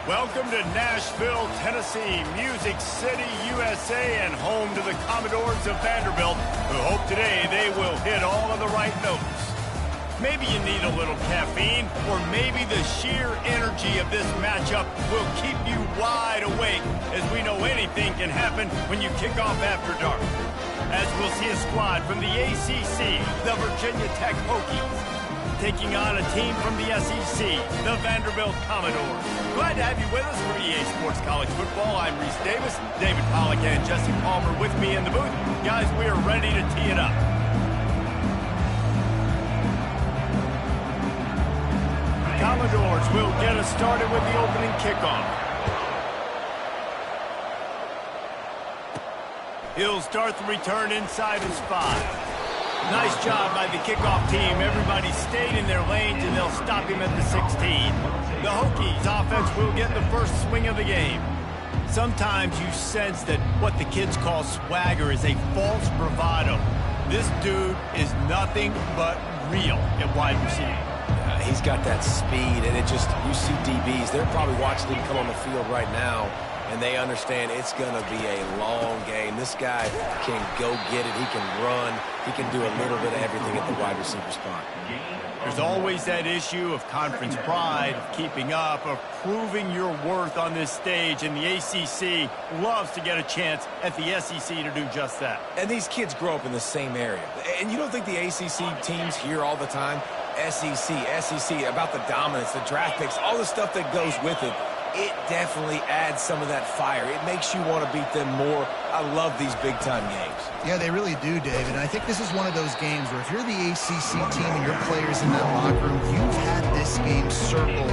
Welcome to Nashville, Tennessee, Music City, USA, and home to the Commodores of Vanderbilt, who hope today they will hit all of the right notes. Maybe you need a little caffeine, or maybe the sheer energy of this matchup will keep you wide awake, as we know anything can happen when you kick off after dark. As we'll see a squad from the ACC, the Virginia Tech Hokies, taking on a team from the SEC, the Vanderbilt Commodores. Glad to have you with us for EA Sports College Football. I'm Reese Davis, David Pollack and Jesse Palmer with me in the booth. Guys, we are ready to tee it up. Commodores will get us started with the opening kickoff. He'll start the return inside his 5. Nice job by the kickoff team. Everybody stayed in their lanes, and they'll stop him at the 16. The Hokies offense will get the first swing of the game. Sometimes you sense that what the kids call swagger is a false bravado. This dude is nothing but real at wide receiver. He's got that speed, and you see DBs, they're probably watching him come on the field right now, and they understand it's going to be a long game. This guy can go get it. He can run. He can do a little bit of everything at the wide receiver spot. There's always that issue of conference pride, of keeping up, of proving your worth on this stage, and the ACC loves to get a chance at the SEC to do just that. And these kids grow up in the same area. And you don't think the ACC teams hear all the time, SEC, about the dominance, the draft picks, all the stuff that goes with it. It definitely adds some of that fire. It makes you want to beat them more. I love these big-time games. Yeah, they really do, David. And I think this is one of those games where if you're the ACC team and your players in that locker room, you've had this game circled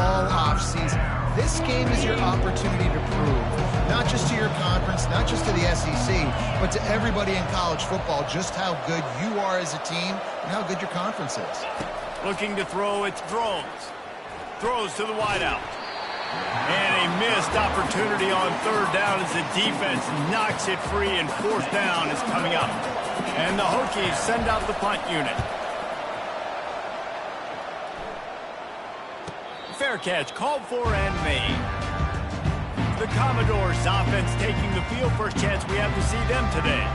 all offseason. This game is your opportunity to prove, not just to your conference, not just to the SEC, but to everybody in college football, just how good you are as a team and how good your conference is. Looking to throw, it's throws to the wideout. And a missed opportunity on third down as the defense knocks it free, and fourth down is coming up. And the Hokies send out the punt unit. Fair catch called for and made. The Commodores offense taking the field. First chance we have to see them today.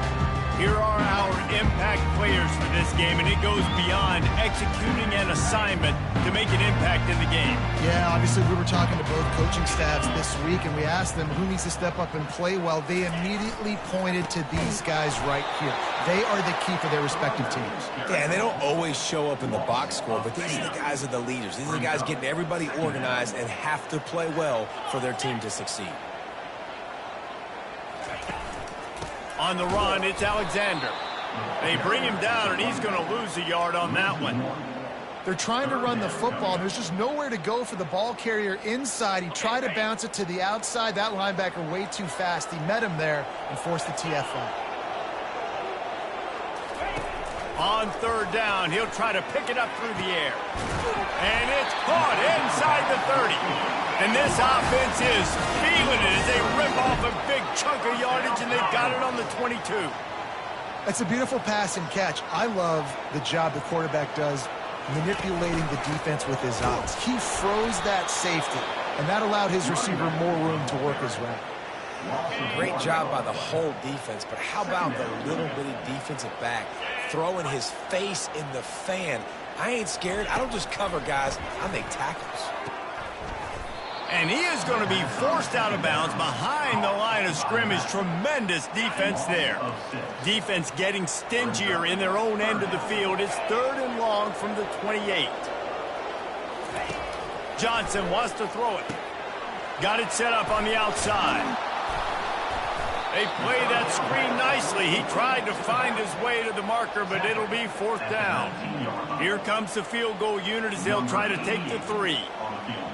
Here are our impact players for this game, and it goes beyond executing an assignment to make an impact in the game. Yeah, obviously we were talking to both coaching staffs this week, and we asked them who needs to step up and play well. They immediately pointed to these guys right here. They are the key for their respective teams. Yeah, and they don't always show up in the box score, but these are the guys that are the leaders. These are the guys getting everybody organized and have to play well for their team to succeed. On the run, it's Alexander. They bring him down, and he's going to lose a yard on that one. They're trying to run the football. There's just nowhere to go for the ball carrier inside. He tried to bounce it to the outside. That linebacker way too fast. He met him there and forced the TFL. On third down, he'll try to pick it up through the air. And it's caught inside the 30. And this offense is feeling it as they rip off a big chunk of yardage, and they've got it on the 22. That's a beautiful pass and catch. I love the job the quarterback does manipulating the defense with his eyes. He froze that safety, and that allowed his receiver more room to work his route. Great job by the whole defense, but how about the little bitty defensive back throwing his face in the fan? I ain't scared. I don't just cover guys. I make tackles. And he is going to be forced out of bounds behind the line of scrimmage. Tremendous defense there. Defense getting stingier in their own end of the field. It's third and long from the 28. Johnson wants to throw it. Got it set up on the outside. They play that screen nicely. He tried to find his way to the marker, but it'll be fourth down. Here comes the field goal unit as they'll try to take the 3.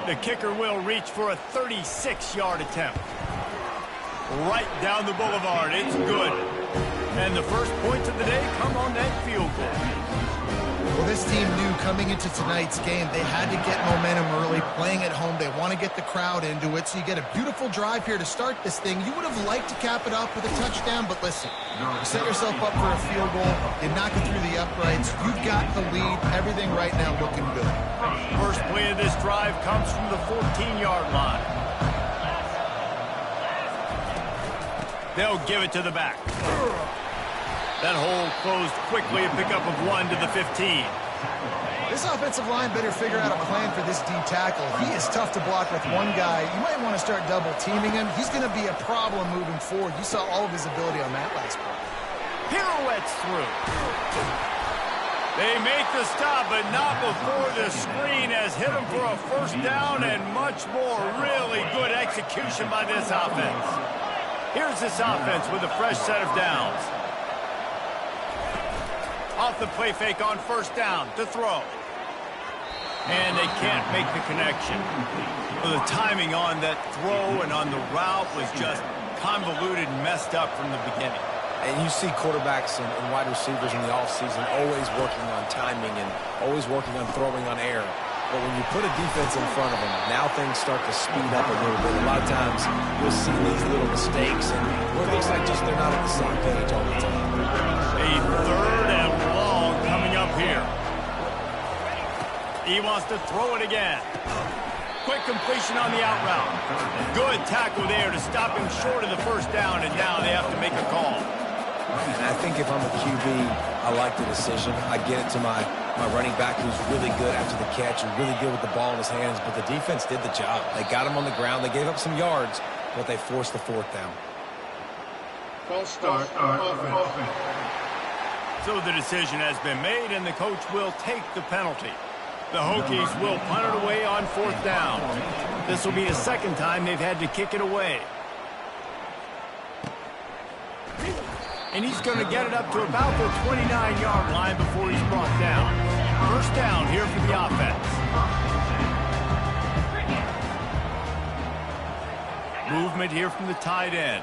The kicker will reach for a 36-yard attempt. Right down the boulevard. It's good. And the first points of the day come on that field goal. Well, this team knew coming into tonight's game they had to get momentum early, playing at home. They want to get the crowd into it, so you get a beautiful drive here to start this thing. You would have liked to cap it off with a touchdown, but listen, you set yourself up for a field goal, you knock it through the uprights, you've got the lead, everything right now looking good. First play of this drive comes from the 14-yard line. They'll give it to the back. That hole closed quickly, a pickup of 1 to the 15. This offensive line better figure out a plan for this D tackle. He is tough to block with one guy. You might want to start double teaming him. He's going to be a problem moving forward. You saw all of his ability on that last play. Pirouettes through. They make the stop, but not before the screen has hit him for a first down and much more. Really good execution by this offense. Here's this offense with a fresh set of downs. Off the play fake on first down to throw. And they can't make the connection. Well, the timing on that throw and on the route was just convoluted and messed up from the beginning. And you see quarterbacks and wide receivers in the offseason always working on timing and always working on throwing on air. But when you put a defense in front of them, now things start to speed up a little bit. A lot of times you'll see these little mistakes, and it looks like just they're not on the same page all the time. A third and long coming up here. He wants to throw it again. Quick completion on the out route. Good tackle there to stop him short of the first down, and now they have to make a call. And I think if I'm a QB, I like the decision. I get it to my running back who's really good after the catch and really good with the ball in his hands, but the defense did the job. They got him on the ground. They gave up some yards, but they forced the fourth down. False start. Offense. So the decision has been made, and the coach will take the penalty. The Hokies will punt it away on fourth down. This will be the second time they've had to kick it away. And he's going to get it up to about the 29-yard line before he's brought down. First down here for the offense. Movement here from the tight end.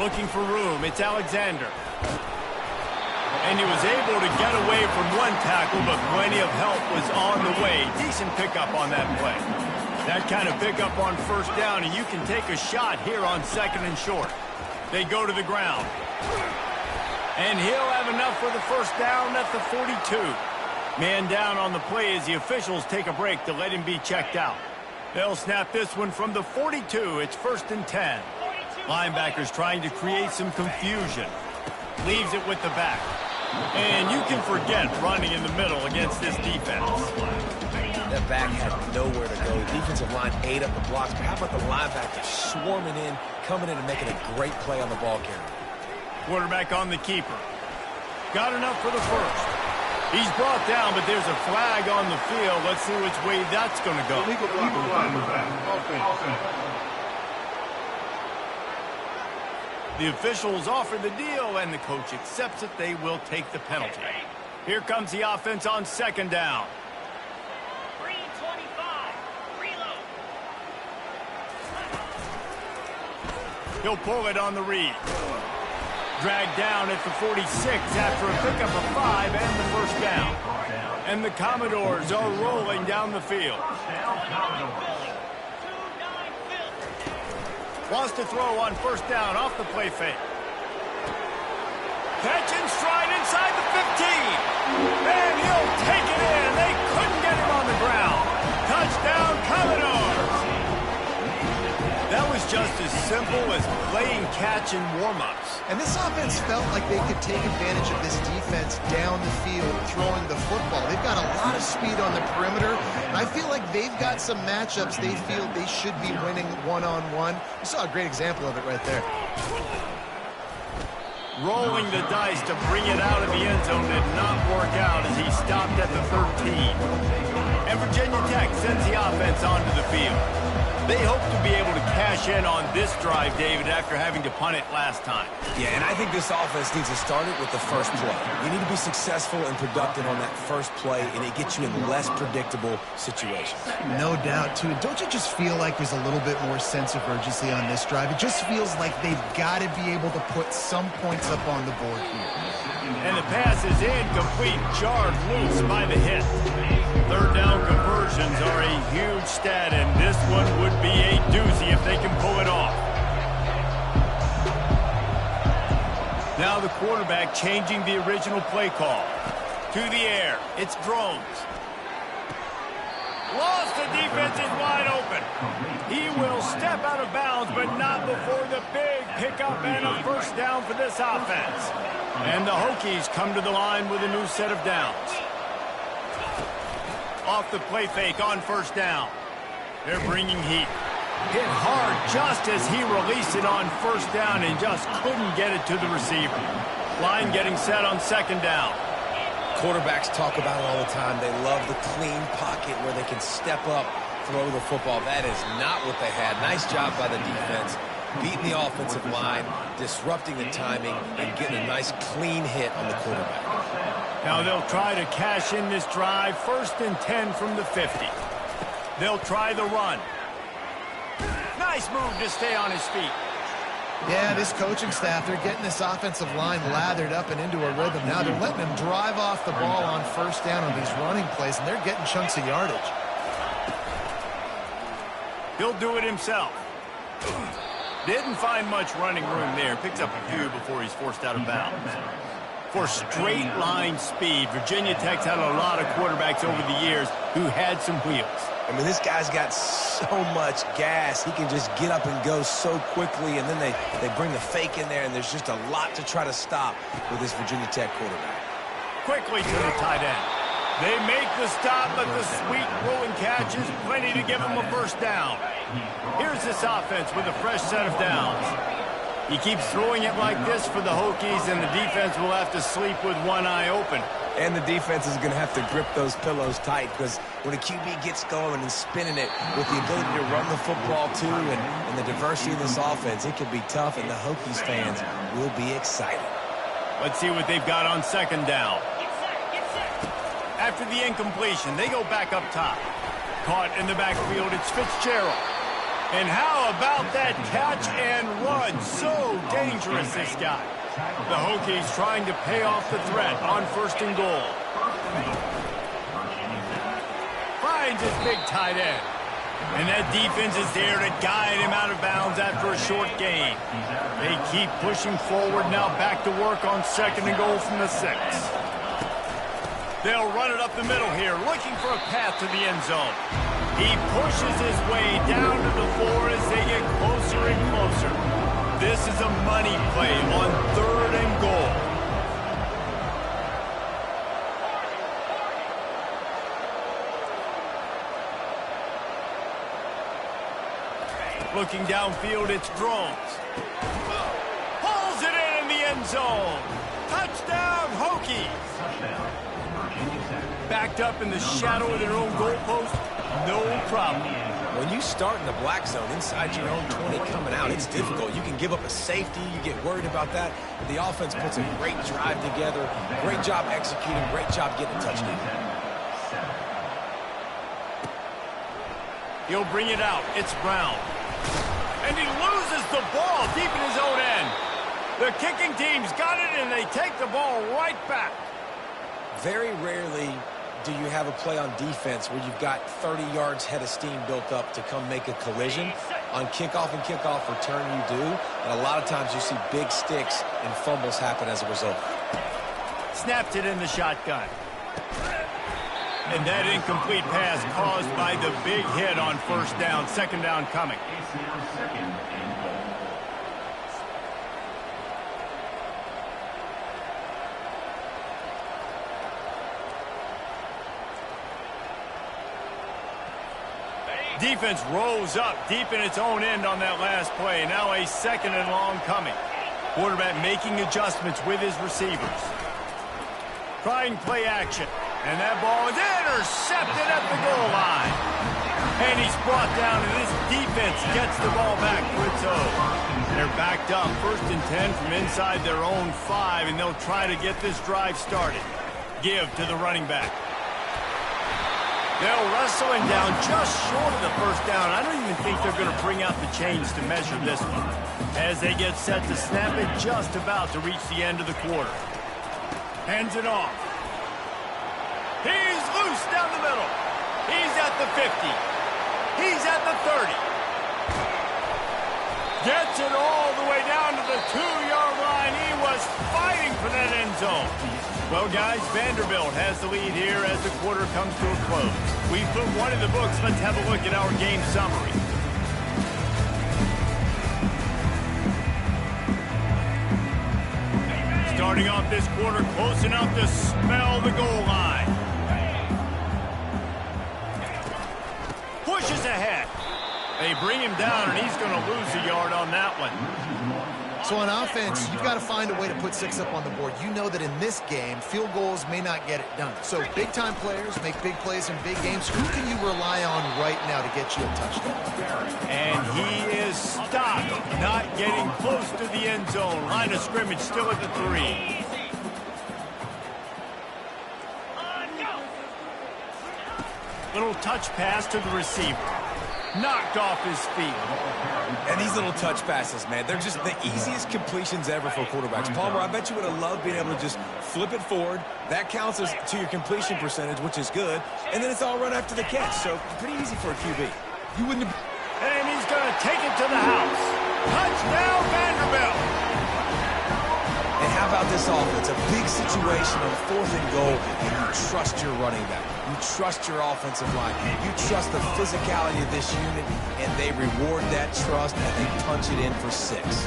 Looking for room. It's Alexander. And he was able to get away from one tackle, but plenty of help was on the way. Decent pickup on that play. That kind of pickup on first down, and you can take a shot here on second and short. They go to the ground. And he'll have enough for the first down at the 42. Man down on the play as the officials take a break to let him be checked out. They'll snap this one from the 42. It's first and 10. Linebackers trying to create some confusion. Leaves it with the back. And you can forget running in the middle against this defense. That back had nowhere to go. The defensive line ate up the blocks. But how about the linebackers swarming in, coming in and making a great play on the ball carrier? Quarterback on the keeper. Got enough for the first. He's brought down, but there's a flag on the field. Let's see which way that's going to go. Illegal flag. Offense. The officials offer the deal, and the coach accepts it. They will take the penalty. Here comes the offense on second down. 3:25. Reload. He'll pull it on the read. Dragged down at the 46 after a pickup of 5 and the first down. And the Commodores are rolling down the field. Wants to throw on first down off the play fake. Catch and stride inside the 15. And he'll take it in. They couldn't get him on the ground. Touchdown, Commodores. That was just as simple as playing catch in warm-ups. And this offense felt like they could take advantage of this defense down the field, throwing the football. They've got a lot of speed on the perimeter. I feel like they've got some matchups they feel they should be winning one-on-one. You saw a great example of it right there. Rolling the dice to bring it out of the end zone did not work out as he stopped at the 13. And Virginia Tech sends the offense onto the field. They hope to be able to cash in on this drive, David, after having to punt it last time. Yeah, and I think this offense needs to start it with the first play. You need to be successful and productive on that first play, and it gets you in less predictable situations. No doubt, too. Don't you just feel like there's a little bit more sense of urgency on this drive? It just feels like they've got to be able to put some points up on the board here. And the pass is incomplete, jarred loose by the hit. Third down conversions are a huge stat, and this one would be a doozy if they can pull it off. Now the quarterback changing the original play call. To the air, it's drones. Lost, the defense is wide open. He will step out of bounds, but not before the big pickup and a first down for this offense. And the Hokies come to the line with a new set of downs. Off the play fake on first down. They're bringing heat. Hit hard just as he released it on first down and just couldn't get it to the receiver. Line getting set on second down. Quarterbacks talk about it all the time. They love the clean pocket where they can step up, throw the football. That is not what they had. Nice job by the defense, beating the offensive line, disrupting the timing, and getting a nice clean hit on the quarterback. Now they'll try to cash in this drive. 1st and 10 from the 50. They'll try the run. Nice move to stay on his feet. Yeah, this coaching staff, they're getting this offensive line lathered up and into a rhythm. Now they're letting them drive off the ball on first down on these running plays, and they're getting chunks of yardage. He'll do it himself. Didn't find much running room there. Picks up a few before he's forced out of bounds. For straight line speed, Virginia Tech's had a lot of quarterbacks over the years who had some wheels. I mean, this guy's got so much gas. He can just get up and go so quickly, and then they bring the fake in there, and there's just a lot to try to stop with this Virginia Tech quarterback. Quickly to the tight end. They make the stop, but the sweet rolling catch is plenty to give him a first down. Here's this offense with a fresh set of downs. He keeps throwing it like this for the Hokies, and the defense will have to sleep with one eye open. And the defense is going to have to grip those pillows tight, because when a QB gets going and spinning it with the ability to run the football too and the diversity of this offense, it can be tough, and the Hokies fans will be excited. Let's see what they've got on second down. After the incompletion, they go back up top. Caught in the backfield, it's Fitzgerald. And how about that catch and run? So dangerous, this guy. The Hokies trying to pay off the threat on 1st and goal. Finds his big tight end. And that defense is there to guide him out of bounds after a short gain. They keep pushing forward, now back to work on 2nd and goal from the 6. They'll run it up the middle here, looking for a path to the end zone. He pushes his way down to the floor as they get closer and closer. This is a money play on 3rd and goal. Looking downfield, it's Drones. Pulls it in the end zone. Touchdown, Hokies. Backed up in the shadow of their own goalpost, no problem. When you start in the black zone inside your own 20 coming out, it's difficult. You can give up a safety. You get worried about that. But the offense puts a great drive together. Great job executing. Great job getting a touchdown. He'll bring it out. It's Brown. And he loses the ball deep in his own end. The kicking team's got it, and they take the ball right back. Very rarely do you have a play on defense where you've got 30 yards head of steam built up to come make a collision. On kickoff and kickoff return, you do. And a lot of times you see big sticks and fumbles happen as a result. Snapped it in the shotgun. And that incomplete pass caused by the big hit on 1st down. 2nd down coming. Defense rose up deep in its own end on that last play. Now a 2nd and long coming. Quarterback making adjustments with his receivers. Trying play action. And that ball is intercepted at the goal line. And he's brought down, and this defense gets the ball back for its own. They're backed up 1st and 10 from inside their own 5, and they'll try to get this drive started. Give to the running back. They'll wrestle him down just short of the 1st down. I don't even think they're going to bring out the chains to measure this one. As they get set to snap it, just about to reach the end of the quarter. Hands it off. He's loose down the middle. He's at the 50. He's at the 30. Gets it all the way down to the 2-yard line. He was fighting for that end zone. Well, guys, Vanderbilt has the lead here as the quarter comes to a close. We've put one in the books. Let's have a look at our game summary. Starting off this quarter close enough to smell the goal line. Pushes ahead. They bring him down, and he's going to lose a yard on that one. So on offense, you've got to find a way to put 6 up on the board. You know that in this game, field goals may not get it done. So big-time players make big plays in big games. Who can you rely on right now to get you a touchdown? And he is stopped, not getting close to the end zone. Line of scrimmage still at the 3. Little touch pass to the receiver. Knocked off his feet. And these little touch passes, man, they're just the easiest completions ever for quarterbacks. Palmer, I bet you would have loved being able to just flip it forward. That counts as to your completion percentage, which is good. And then it's all run after the catch, so pretty easy for a QB. You wouldn't have... And he's going to take it to the house. Touchdown, Vanderbilt. And how about this offense? A big situation on 4th and goal, and you trust your running back. You trust your offensive line. You trust the physicality of this unit, and they reward that trust, and they punch it in for 6.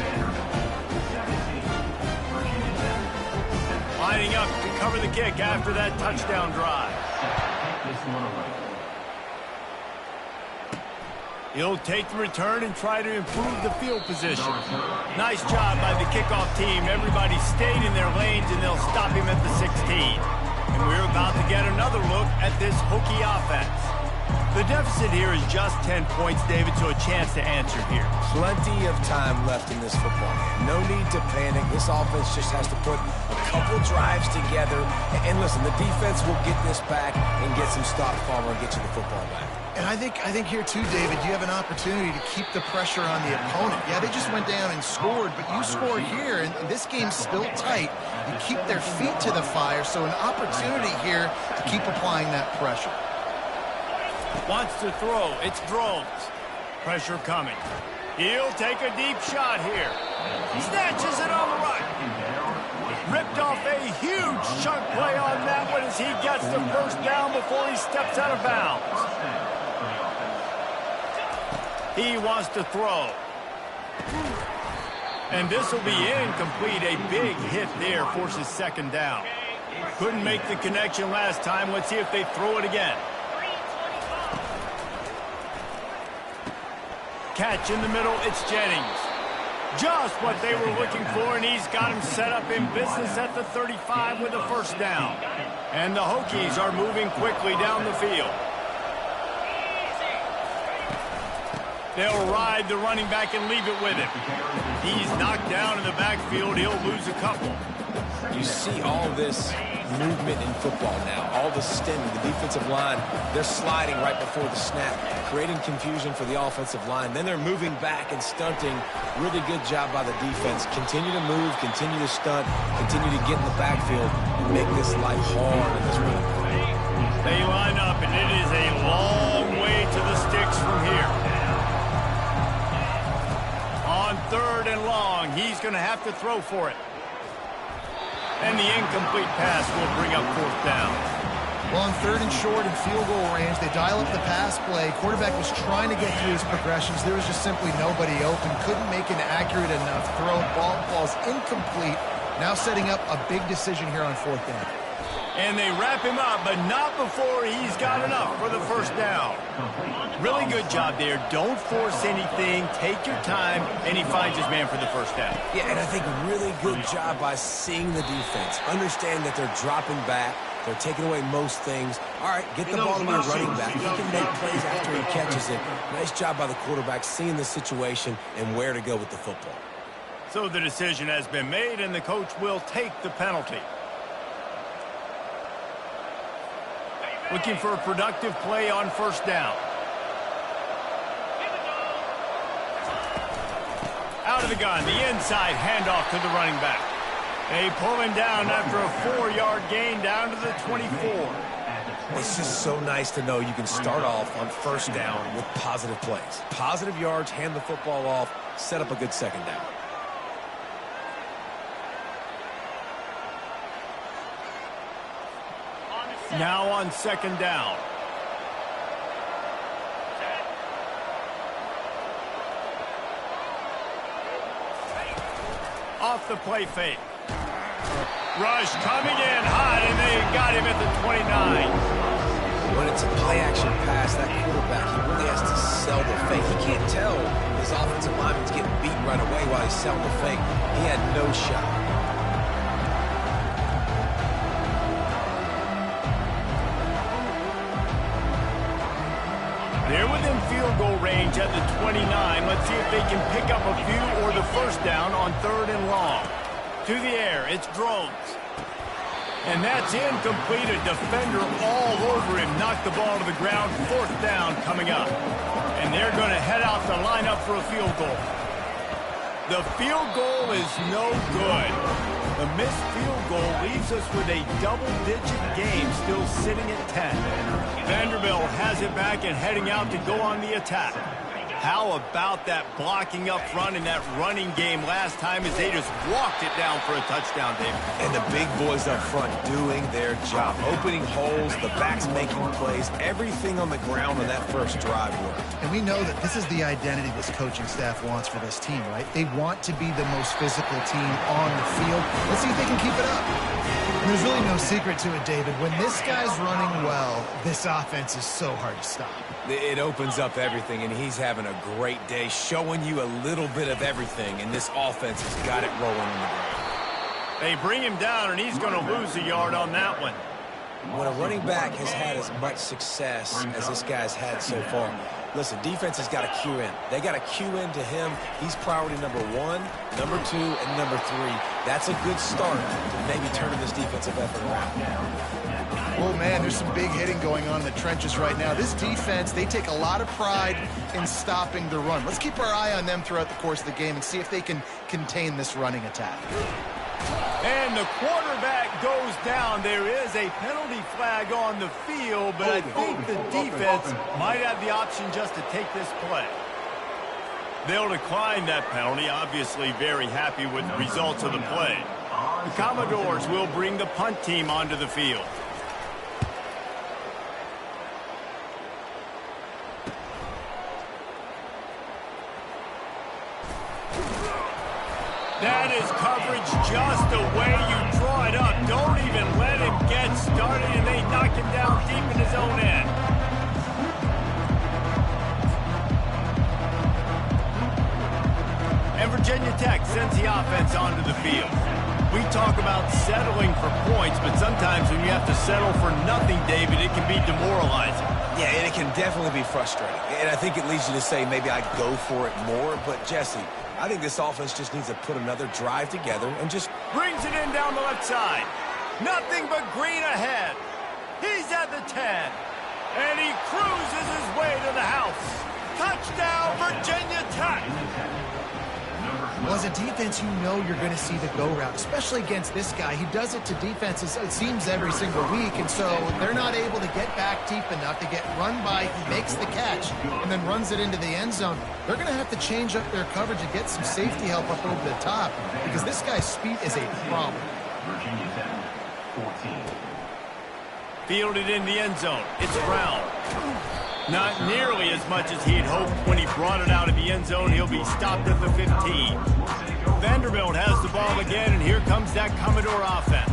Lining up to cover the kick after that touchdown drive. He'll take the return and try to improve the field position. Nice job by the kickoff team. Everybody stayed in their lanes, and they'll stop him at the 16. And we're about to get another look at this Hokie offense. The deficit here is just 10 points, David, so a chance to answer here. Plenty of time left in this football game. No need to panic. This offense just has to put a couple drives together. And listen, the defense will get this back and get some stops, Palmer, and get you the football back. And I think here too, David, you have an opportunity to keep the pressure on the opponent. Yeah, they just went down and scored, but you score here, and this game's still tight. You keep their feet to the fire, so an opportunity here to keep applying that pressure. Wants to throw. It's drones. Pressure coming. He'll take a deep shot here. Snatches it on the right. Ripped off a huge chunk play on that one as he gets the first down before he steps out of bounds. He wants to throw. And this will be incomplete. A big hit there forces 2nd down. Couldn't make the connection last time. Let's see if they throw it again. Catch in the middle. It's Jennings. Just what they were looking for, and he's got him set up in business at the 35 with a 1st down. And the Hokies are moving quickly down the field. They'll ride the running back and leave it with him. He's knocked down in the backfield. He'll lose a couple. You see all this movement in football now. All the stemming, the defensive line, they're sliding right before the snap, creating confusion for the offensive line. Then they're moving back and stunting. Really good job by the defense. Continue to move, continue to stunt, continue to get in the backfield and make this life hard in this run. They line up, and it is a long way to the sticks from here. On 3rd and long, he's going to have to throw for it. And the incomplete pass will bring up 4th down. Well, on 3rd and short and field goal range, they dial up the pass play. Quarterback was trying to get through his progressions. There was just simply nobody open. Couldn't make an accurate enough throw. Ball falls incomplete. Now setting up a big decision here on 4th down. And they wrap him up, but not before he's got enough for the 1st down. Really good job there. Don't force anything. Take your time, and he finds his man for the 1st down. Yeah, and I think really good job by seeing the defense. Understand that they're dropping back. They're taking away most things. All right, get the ball to your running back. He can make plays after he catches it. Nice job by the quarterback seeing the situation and where to go with the football. So the decision has been made, and the coach will take the penalty. Looking for a productive play on 1st down. Out of the gun, the inside handoff to the running back. They pull him down after a 4-yard gain down to the 24. It's just so nice to know you can start off on 1st down with positive plays. Positive yards, hand the football off, set up a good 2nd down. Now on second down. Off the play fake. Rush coming in hot, and they got him at the 29. When it's a play-action pass, that quarterback, he really has to sell the fake. He can't tell his offensive lineman's getting beat right away while he's selling the fake. He had no shot. They're within field goal range at the 29. Let's see if they can pick up a few or the first down on 3rd and long. To the air, it's Drones. And that's incomplete. A defender all over him. Knocked the ball to the ground. 4th down coming up. And they're going to head out the lineup for a field goal. The field goal is no good. The missed field goal leaves us with a double-digit game still sitting at 10. Vanderbilt has it back and heading out to go on the attack. How about that blocking up front and that running game last time as they just walked it down for a touchdown, David? And the big boys up front doing their job. Opening holes, the backs making plays, everything on the ground on that first drive worked. And we know that this is the identity this coaching staff wants for this team, right? They want to be the most physical team on the field. Let's see if they can keep it up. There's really no secret to it, David. When this guy's running well, this offense is so hard to stop. It opens up everything, and he's having a great day, showing you a little bit of everything, and this offense has got it rolling in the ground. They bring him down, and he's going to lose a yard on that one. When a running back has had as much success as this guy's had so far, listen, defense has got to cue in. They got to cue in to him. He's priority number 1, number 2, and number 3. That's a good start to maybe turning this defensive effort around. Oh, man, there's some big hitting going on in the trenches right now. This defense, they take a lot of pride in stopping the run. Let's keep our eye on them throughout the course of the game and see if they can contain this running attack. And the quarterback goes down. There is a penalty flag on the field, but I think the defense might have the option just to take this play. They'll decline that penalty, obviously very happy with the results of the play. The Commodores will bring the punt team onto the field. That is coverage just the way you draw it up. Don't even let him get started, and they knock him down deep in his own end. And Virginia Tech sends the offense onto the field. We talk about settling for points, but sometimes when you have to settle for nothing, David, it can be demoralizing. Yeah, and it can definitely be frustrating. And I think it leads you to say maybe I'd go for it more. But, Jesse, I think this offense just needs to put another drive together and just... Brings it in down the left side. Nothing but green ahead. He's at the 10. And he cruises his way to the house. Touchdown, Virginia Tech. Well, as a defense, you know you're going to see the go route, especially against this guy. He does it to defenses, it seems, every single week, and so they're not able to get back deep enough to get run by. He makes the catch and then runs it into the end zone. They're going to have to change up their coverage and get some safety help up over the top because this guy's speed is a problem. Virginia Tech, 14. Fielded in the end zone. It's Brown. Not nearly as much as he'd hoped when he brought it out of the end zone. He'll be stopped at the 15. Vanderbilt has the ball again, and here comes that Commodore offense.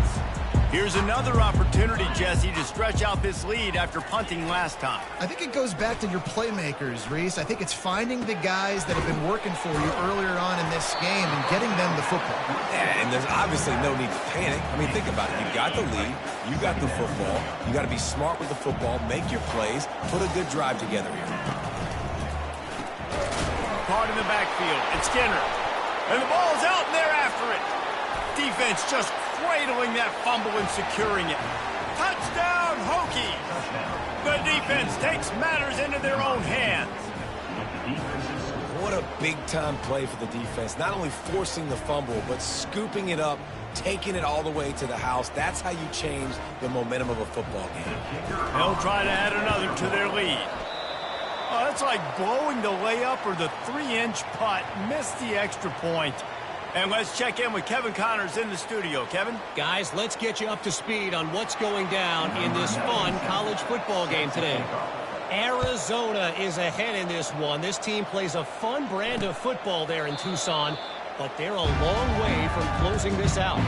Here's another opportunity, Jesse, to stretch out this lead after punting last time. I think it goes back to your playmakers, Reese. I think it's finding the guys that have been working for you earlier on in this game and getting them the football. Yeah, and there's obviously no need to panic. I mean, think about it. You got the lead. You got the football. You got to be smart with the football, make your plays, put a good drive together here. Caught in the backfield. It's Skinner. And the ball's out, and they're after it. Defense just cradling that fumble and securing it. Touchdown, Hokie! The defense takes matters into their own hands. What a big-time play for the defense. Not only forcing the fumble, but scooping it up, taking it all the way to the house. That's how you change the momentum of a football game. They'll try to add another to their lead. Oh, that's like blowing the layup or the 3-inch putt. Missed the extra point. And let's check in with Kevin Connors in the studio. Kevin? Guys, let's get you up to speed on what's going down in this fun college football game today. Arizona is ahead in this one. This team plays a fun brand of football there in Tucson, but they're a long way from closing this out.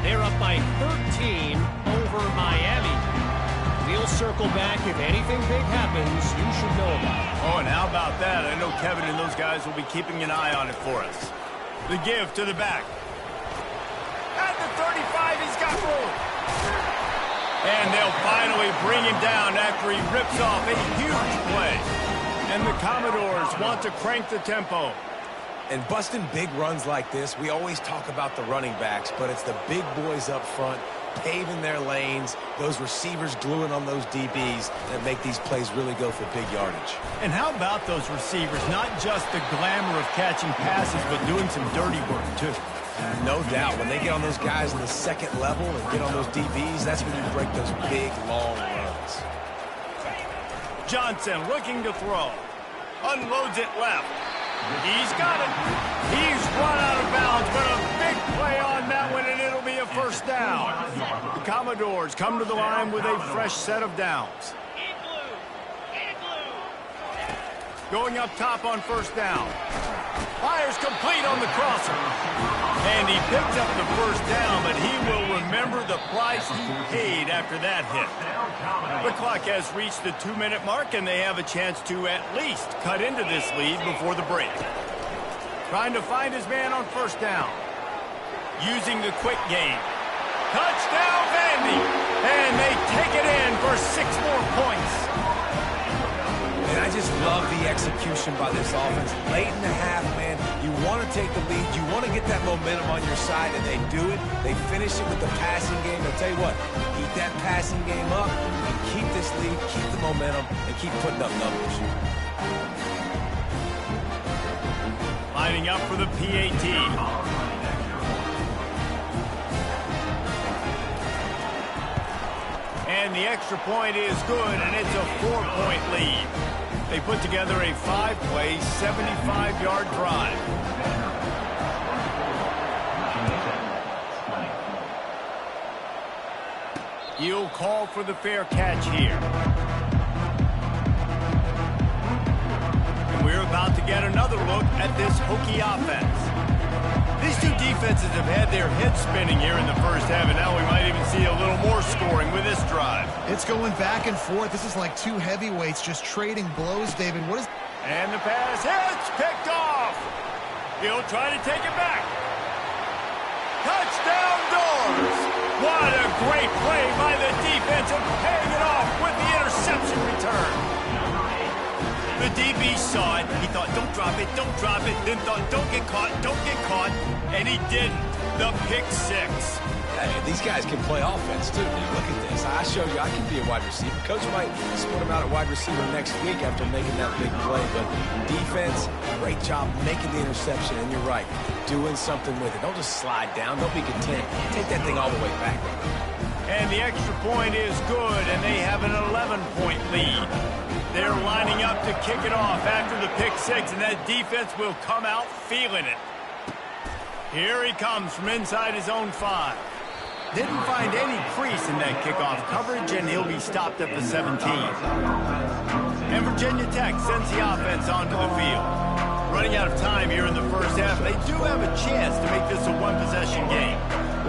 They're up by 13 over Miami. We'll circle back. If anything big happens, you should know about it. Oh, and how about that? I know Kevin and those guys will be keeping an eye on it for us. The give to the back. At the 35, he's got room. And they'll finally bring him down after he rips off a huge play. And the Commodores want to crank the tempo. And busting big runs like this, we always talk about the running backs, but it's the big boys up front paving their lanes, those receivers gluing on those DBs that make these plays really go for big yardage. And how about those receivers? Not just the glamour of catching passes, but doing some dirty work, too. No doubt. When they get on those guys in the second level and get on those DBs, that's when you break those big, long runs. Johnson looking to throw. Unloads it left. He's got it. He's run out of bounds, but a big play on that one, and it'll be a first down. The Commodores come to the line with a fresh set of downs. Going up top on first down. Fires complete on the crosser. And he picked up the first down, but he will remember the price he paid after that hit. The clock has reached the 2-minute mark, and they have a chance to at least cut into this lead before the break. Trying to find his man on first down. Using the quick game. Touchdown, Vandy! And they take it in for 6 more points. And I just love the execution by this offense. Late in the half, man, you want to take the lead. You want to get that momentum on your side, and they do it. They finish it with the passing game. I'll tell you what, keep that passing game up and keep this lead, keep the momentum, and keep putting up numbers. Lining up for the PAT. And the extra point is good, and it's a 4-point lead. They put together a 5-play, 75-yard drive. He'll call for the fair catch here. And we're about to get another look at this Hokie offense. These two defenses have had their heads spinning here in the first half, and now we might even see a little more scoring with this drive. It's going back and forth. This is like two heavyweights just trading blows, David. What is... And the pass hits, picked off. He'll try to take it back. Touchdown, Doors. What a great play by the defense and paying it off with the interception return. The DB saw it. He thought, don't drop it, don't drop it. Then thought, don't get caught, and he didn't. The pick six. Hey, these guys can play offense, too. Look at this. I showed you I can be a wide receiver. Coach might split him out at wide receiver next week after making that big play. But defense, great job making the interception. And you're right, doing something with it. Don't just slide down. Don't be content. Take that thing all the way back. And the extra point is good, and they have an 11-point lead. They're lining up to kick it off after the pick six, and that defense will come out feeling it. Here he comes from inside his own 5. Didn't find any crease in that kickoff coverage, and he'll be stopped at the 17. And Virginia Tech sends the offense onto the field. Running out of time here in the first half, they do have a chance to make this a one-possession game.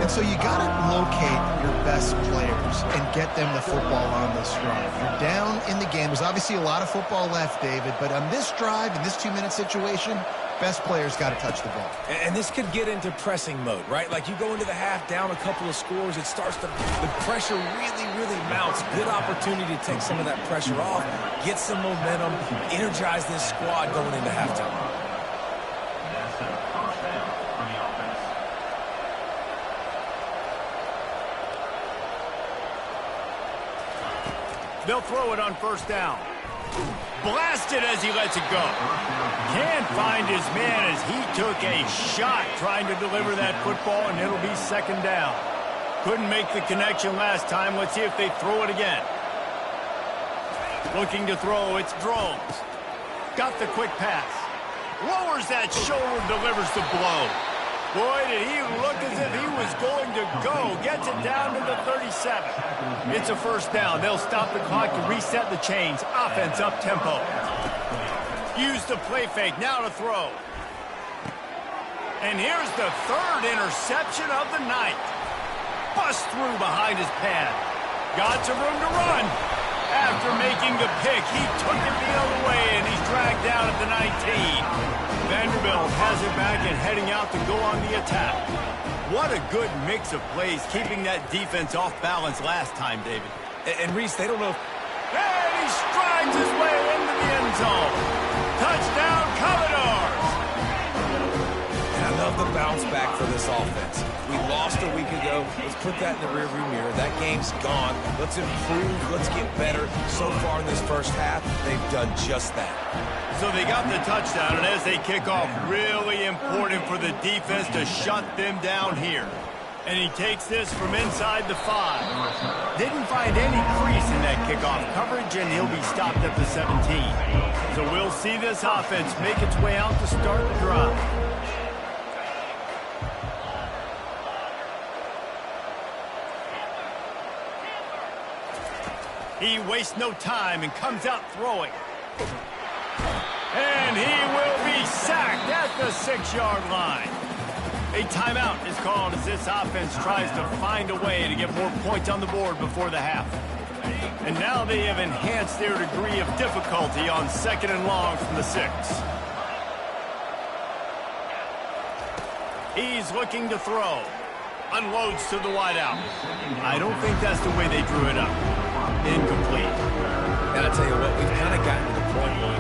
And so you got to locate your best players and get them the football on this drive. You're down in the game. There's obviously a lot of football left, David, but on this drive, in this 2-minute situation, best players got to touch the ball. And this could get into pressing mode, right? Like you go into the half down a couple of scores, it starts to, the pressure really mounts. Good opportunity to take some of that pressure off, get some momentum, energize this squad going into halftime. They'll throw it on first down. Blasted as he lets it go. Can't find his man as he took a shot trying to deliver that football, and it'll be second down. Couldn't make the connection last time. Let's see if they throw it again. Looking to throw, it's Drones. Got the quick pass. Lowers that shoulder, delivers the blow. Boy, did he look as if he was going to go. Gets it down to the 37. It's a first down. They'll stop the clock to reset the chains. Offense up tempo. Use the play fake. Now to throw. And here's the third interception of the night. Bust through behind his pad. Got some room to run. After making the pick, he took it the other way, and he's dragged down at the 19. Vanderbilt has it back and heading out to go on the attack. What a good mix of plays, keeping that defense off balance last time, David. And Reese, they don't know. And he strides his way into the end zone. Touchdown, Commodores! And I love the bounce back for this offense. We lost a week ago. Let's put that in the rearview mirror. That game's gone. Let's improve. Let's get better. So far in this first half, they've done just that. So they got the touchdown, and as they kick off, really important for the defense to shut them down here. And he takes this from inside the 5. Didn't find any crease in that kickoff coverage, and he'll be stopped at the 17. So we'll see this offense make its way out to start the drive. He wastes no time and comes out throwing. And he will be sacked at the 6-yard line. A timeout is called as this offense tries to find a way to get more points on the board before the half. And now they have enhanced their degree of difficulty on 2nd and long from the 6. He's looking to throw. Unloads to the wideout. I don't think that's the way they drew it up. Incomplete. And I tell you what, we've kind of gotten to the point where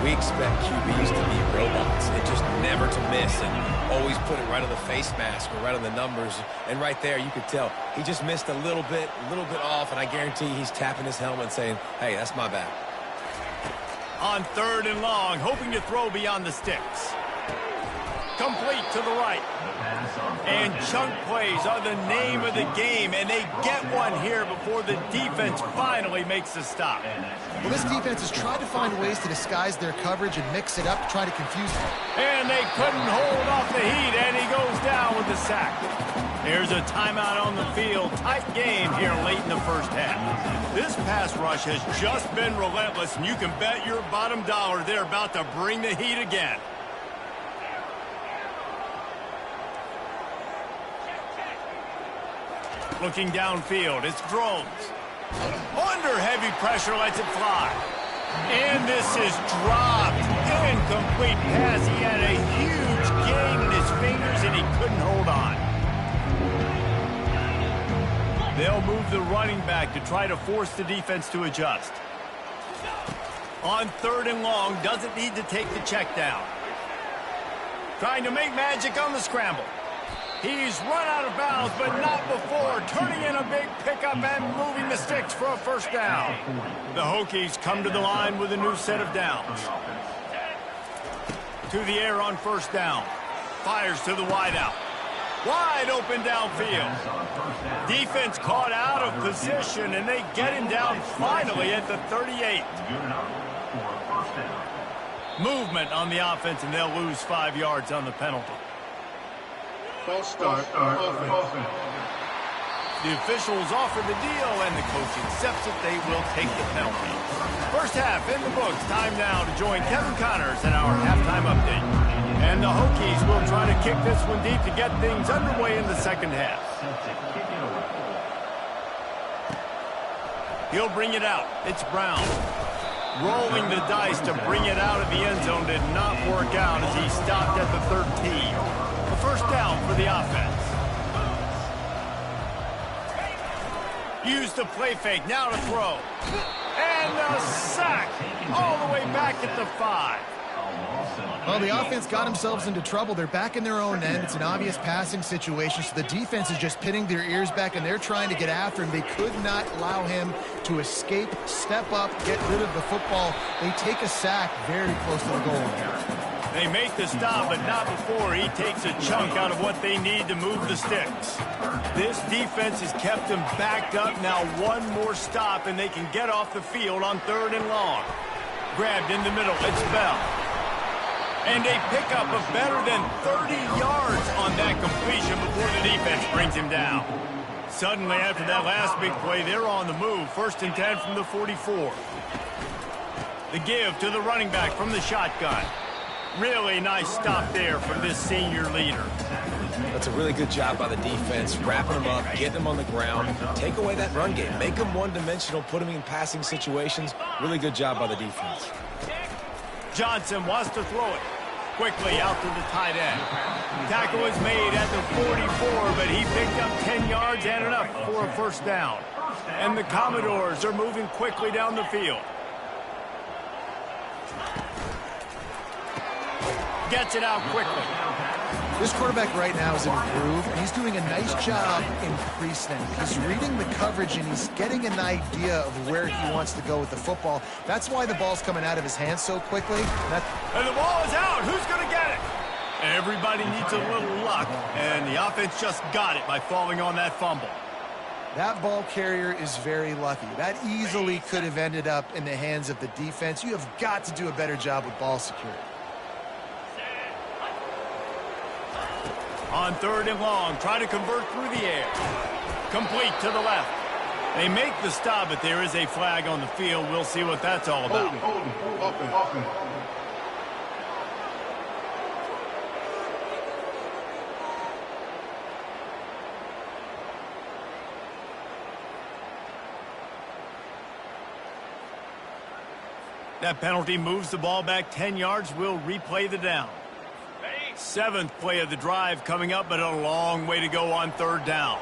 we expect QBs to be robots and just never to miss and always put it right on the face mask or right on the numbers. And right there, you could tell he just missed a little bit off, and I guarantee he's tapping his helmet saying, hey, that's my bad. On 3rd and long, hoping to throw beyond the sticks. Complete to the right. And chunk plays are the name of the game, and they get one here before the defense finally makes a stop. Well, this defense has tried to find ways to disguise their coverage and mix it up to try to confuse them. And they couldn't hold off the heat, and he goes down with the sack. There's a timeout on the field. Tight game here late in the first half. This pass rush has just been relentless, and you can bet your bottom dollar they're about to bring the heat again. Looking downfield, it's drones. Under heavy pressure, lets it fly. And this is dropped. Incomplete pass. He had a huge gain in his fingers, and he couldn't hold on. They'll move the running back to try to force the defense to adjust. On 3rd and long, doesn't need to take the check down. Trying to make magic on the scramble. He's run out of bounds, but not before turning in a big pickup and moving the sticks for a first down. The Hokies come to the line with a new set of downs. To the air on 1st down. Fires to the wideout. Wide open downfield. Defense caught out of position, and they get him down finally at the 38. Movement on the offense, and they'll lose 5 yards on the penalty. False start offense. The officials offer the deal, and the coach accepts it. They will take the penalty. First half in the books. Time now to join Kevin Connors in our halftime update. And the Hokies will try to kick this one deep to get things underway in the second half. He'll bring it out. It's Brown. Rolling the dice to bring it out of the end zone did not work out as he stopped at the 13. The first down for the offense. Use the play fake, now to throw. And a sack all the way back at the 5. Well, the offense got themselves into trouble. They're back in their own end. It's an obvious passing situation, so the defense is just pinning their ears back, and they're trying to get after him. They could not allow him to escape, step up, get rid of the football. They take a sack very close to the goal line. They make the stop, but not before he takes a chunk out of what they need to move the sticks. This defense has kept them backed up. Now one more stop, and they can get off the field on 3rd and long. Grabbed in the middle, it's Bell. And a pickup of better than 30 yards on that completion before the defense brings him down. Suddenly, after that last big play, they're on the move. 1st and 10 from the 44. The give to the running back from the shotgun. Really nice stop there from this senior leader. That's a really good job by the defense, wrapping them up, getting them on the ground, take away that run game, make them one-dimensional, put them in passing situations. Really good job by the defense. Johnson wants to throw it. Quickly out to the tight end. Tackle is made at the 44, but he picked up 10 yards and enough for a 1st down. And the Commodores are moving quickly down the field. Gets it out quickly. This quarterback right now is in a groove, and he's doing a nice job in pre-snap. He's reading the coverage, and he's getting an idea of where he wants to go with the football. That's why the ball's coming out of his hands so quickly. And the ball is out. Who's going to get it? Everybody needs a little luck, and the offense just got it by falling on that fumble. That ball carrier is very lucky. That easily could have ended up in the hands of the defense. You have got to do a better job with ball security. On 3rd and long, try to convert through the air. Complete to the left. They make the stop, but there is a flag on the field. We'll see what that's all about. Holding. That penalty moves the ball back 10 yards. We'll replay the down. 7th play of the drive coming up, but a long way to go on 3rd down.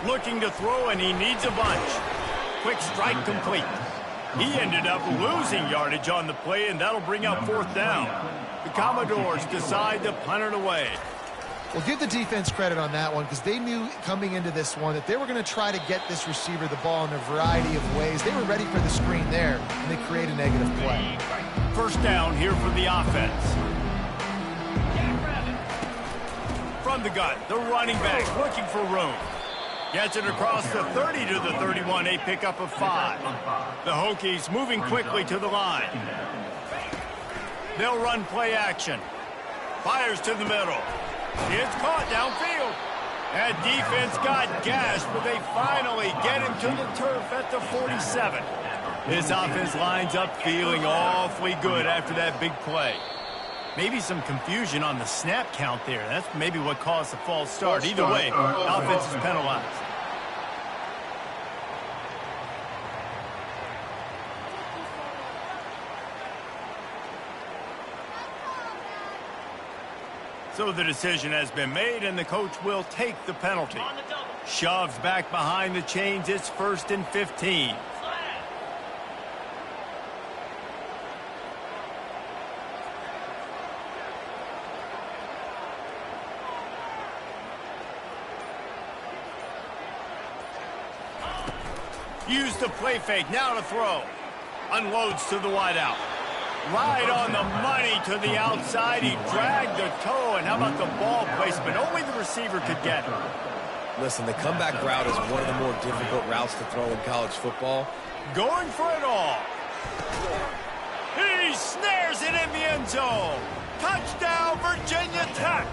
Looking to throw, and he needs a bunch. Quick strike complete. He ended up losing yardage on the play, and that'll bring up 4th down. The Commodores decide to punt it away. Well, give the defense credit on that one, because they knew coming into this one that they were going to try to get this receiver the ball in a variety of ways. They were ready for the screen there, and they create a negative play. 1st down here for the offense. From the gun, the running back looking for room. Gets it across the 30 to the 31, a pickup of 5. The Hokies moving quickly to the line. They'll run play action. Fires to the middle. It's caught downfield. That defense got gashed, but they finally get him to the turf at the 47. This offense lines up feeling awfully good after that big play. Maybe some confusion on the snap count there. That's maybe what caused the false start. Either way, the offense is penalized. So the decision has been made, and the coach will take the penalty. Shoves back behind the chains. It's 1st and 15. Use the play fake. Now to throw. Unloads to the wideout. Right on the money to the outside. He dragged the toe, and how about the ball placement? Only the receiver could get it. Listen, the comeback route is one of the more difficult routes to throw in college football. Going for it all. He snares it in the end zone. Touchdown, Virginia Tech.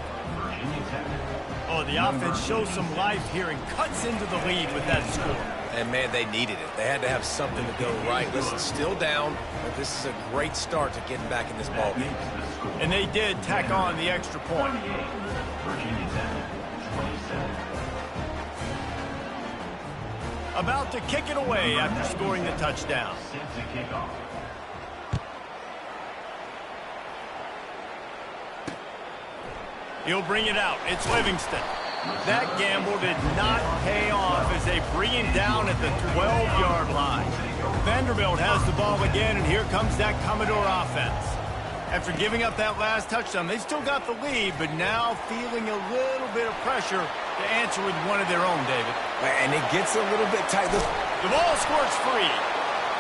Oh, the offense shows some life here and cuts into the lead with that score. And, man, they needed it. They had to have something to go right. Listen, still down, but this is a great start to getting back in this ball game. And they did tack on the extra point. About to kick it away after scoring the touchdown. He'll bring it out. It's Livingston. That gamble did not pay off as they bring him down at the 12-yard line. Vanderbilt has the ball again, and here comes that Commodore offense. After giving up that last touchdown, they still got the lead, but now feeling a little bit of pressure to answer with one of their own, David. And it gets a little bit tight. The ball squirts free.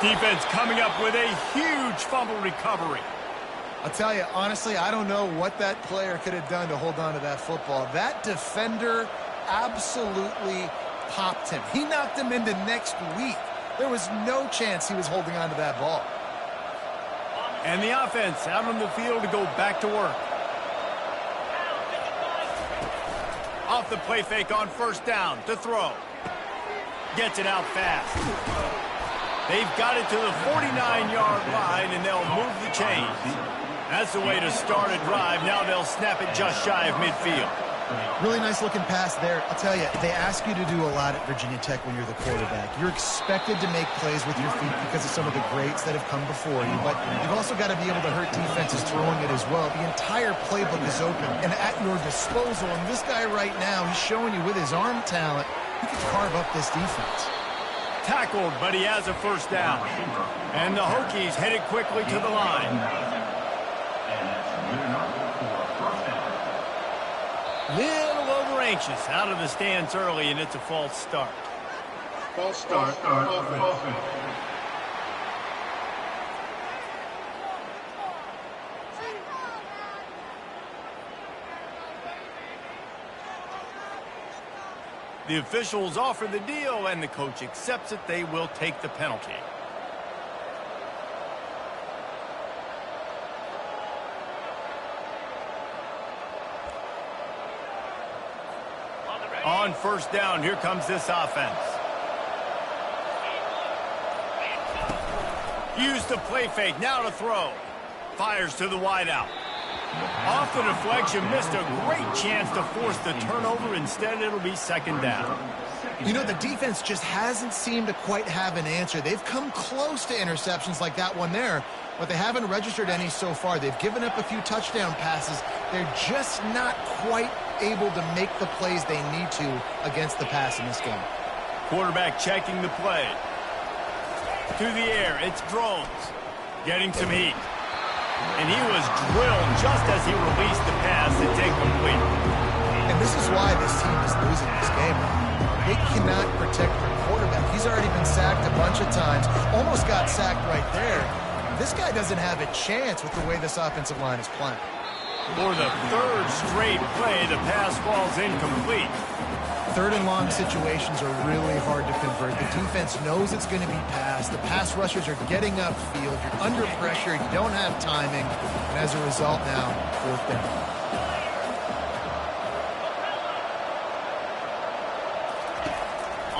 Defense coming up with a huge fumble recovery. I'll tell you, honestly, I don't know what that player could have done to hold on to that football. That defender absolutely popped him. He knocked him into next week. There was no chance he was holding on to that ball. And the offense out on the field to go back to work. Off the play fake on first down to throw. Gets it out fast. They've got it to the 49-yard line, and they'll move the chains. That's the way to start a drive. Now they'll snap it just shy of midfield. Really nice looking pass there. I'll tell you, they ask you to do a lot at Virginia Tech when you're the quarterback. You're expected to make plays with your feet because of some of the greats that have come before you, but you've also got to be able to hurt defenses throwing it as well. The entire playbook is open and at your disposal, and this guy right now, he's showing you with his arm talent, he can carve up this defense. Tackled, but he has a first down. And the Hokies headed quickly to the line. Little over anxious, out of the stands early, and it's a false start. False start. Offense. The officials offer the deal, and the coach accepts it. They will take the penalty. On first down, here comes this offense. Use the play fake, now to throw. Fires to the wideout. Off the deflection, missed a great chance to force the turnover. Instead, it'll be second down. You know, the defense just hasn't seemed to quite have an answer. They've come close to interceptions like that one there, but they haven't registered any so far. They've given up a few touchdown passes. They're just not quite able to make the plays they need to against the pass in this game. Quarterback checking the play. To the air, it's Drones. Getting some heat. And he was drilled just as he released the pass. It's incomplete. And this is why this team is losing this game. They cannot protect their quarterback. He's already been sacked a bunch of times. Almost got sacked right there. This guy doesn't have a chance with the way this offensive line is playing. For the third straight play, the pass falls incomplete. Third and long situations are really hard to convert. The defense knows it's going to be passed. The pass rushers are getting upfield. You're under pressure. You don't have timing. And as a result now, fourth down.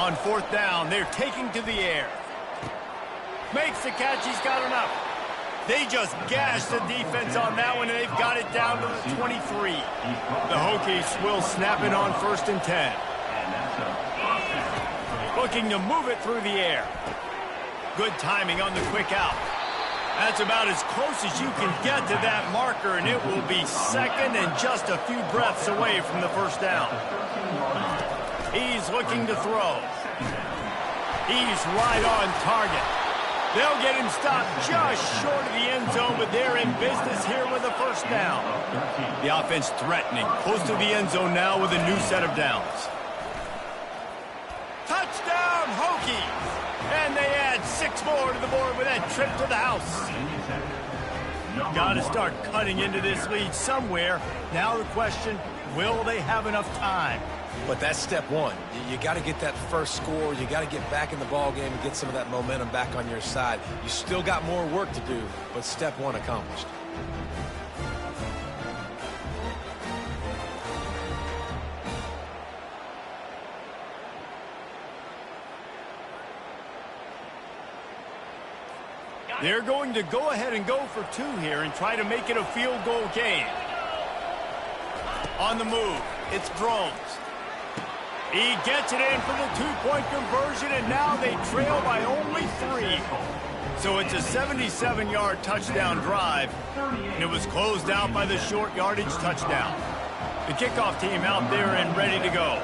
On fourth down, they're taking to the air. Makes the catch. He's got enough. They just gashed the defense on that one, and they've got it down to the 23. The Hokies will snap it on first and 10. Looking to move it through the air. Good timing on the quick out. That's about as close as you can get to that marker, and it will be second and just a few breaths away from the first down. He's looking to throw. He's right on target. They'll get him stopped just short of the end zone, but they're in business here with a first down. The offense threatening, close to the end zone now with a new set of downs. Touchdown, Hokies! And they add 6 more to the board with that trip to the house. Got to start cutting into this lead somewhere. Now the question, will they have enough time? But that's step one. You got to get that first score. You got to get back in the ball game and get some of that momentum back on your side. You still got more work to do, but step one accomplished. They're going to go ahead and go for 2 here and try to make it a field goal game. On the move, it's Drones. He gets it in for the 2-point conversion, and now they trail by only 3. So it's a 77-yard touchdown drive, and it was closed out by the short yardage touchdown. The kickoff team out there and ready to go.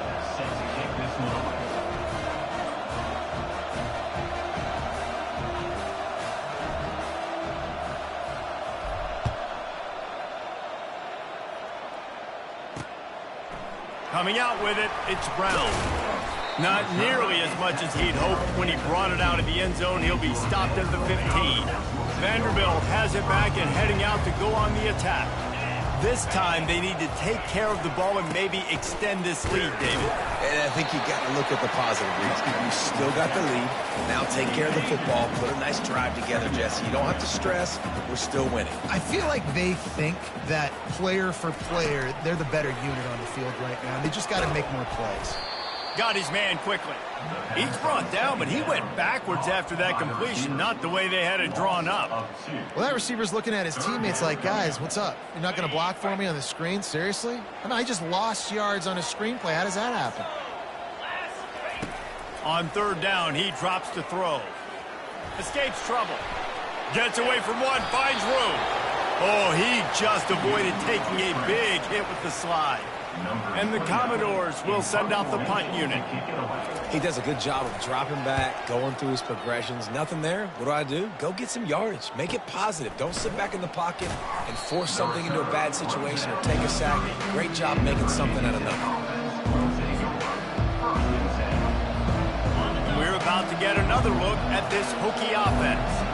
Coming out with it, it's Brown. Not nearly as much as he'd hoped when he brought it out of the end zone. He'll be stopped at the 15. Vanderbilt has it back and heading out to go on the attack. This time they need to take care of the ball and maybe extend this lead, David. And I think you got to look at the positive reason. You still got the lead. Now take care of the football. Put a nice drive together, Jesse. You don't have to stress. We're still winning. I feel like they think that player for player, they're the better unit on the field right now. They just got to make more plays. Got his man quickly. He's brought down, but he went backwards after that completion, not the way they had it drawn up. Well, that receiver's looking at his teammates like, guys, what's up? You're not going to block for me on the screen? Seriously? I know, I just lost yards on a screenplay. How does that happen? On third down, he drops to throw. Escapes trouble. Gets away from one, finds room. Oh, he just avoided taking a big hit with the slide. And the Commodores will send out the punt unit. He does a good job of dropping back, going through his progressions. Nothing there. What do? Go get some yardage. Make it positive. Don't sit back in the pocket and force something into a bad situation or take a sack. Great job making something out of nothing. We're about to get another look at this Hokie offense.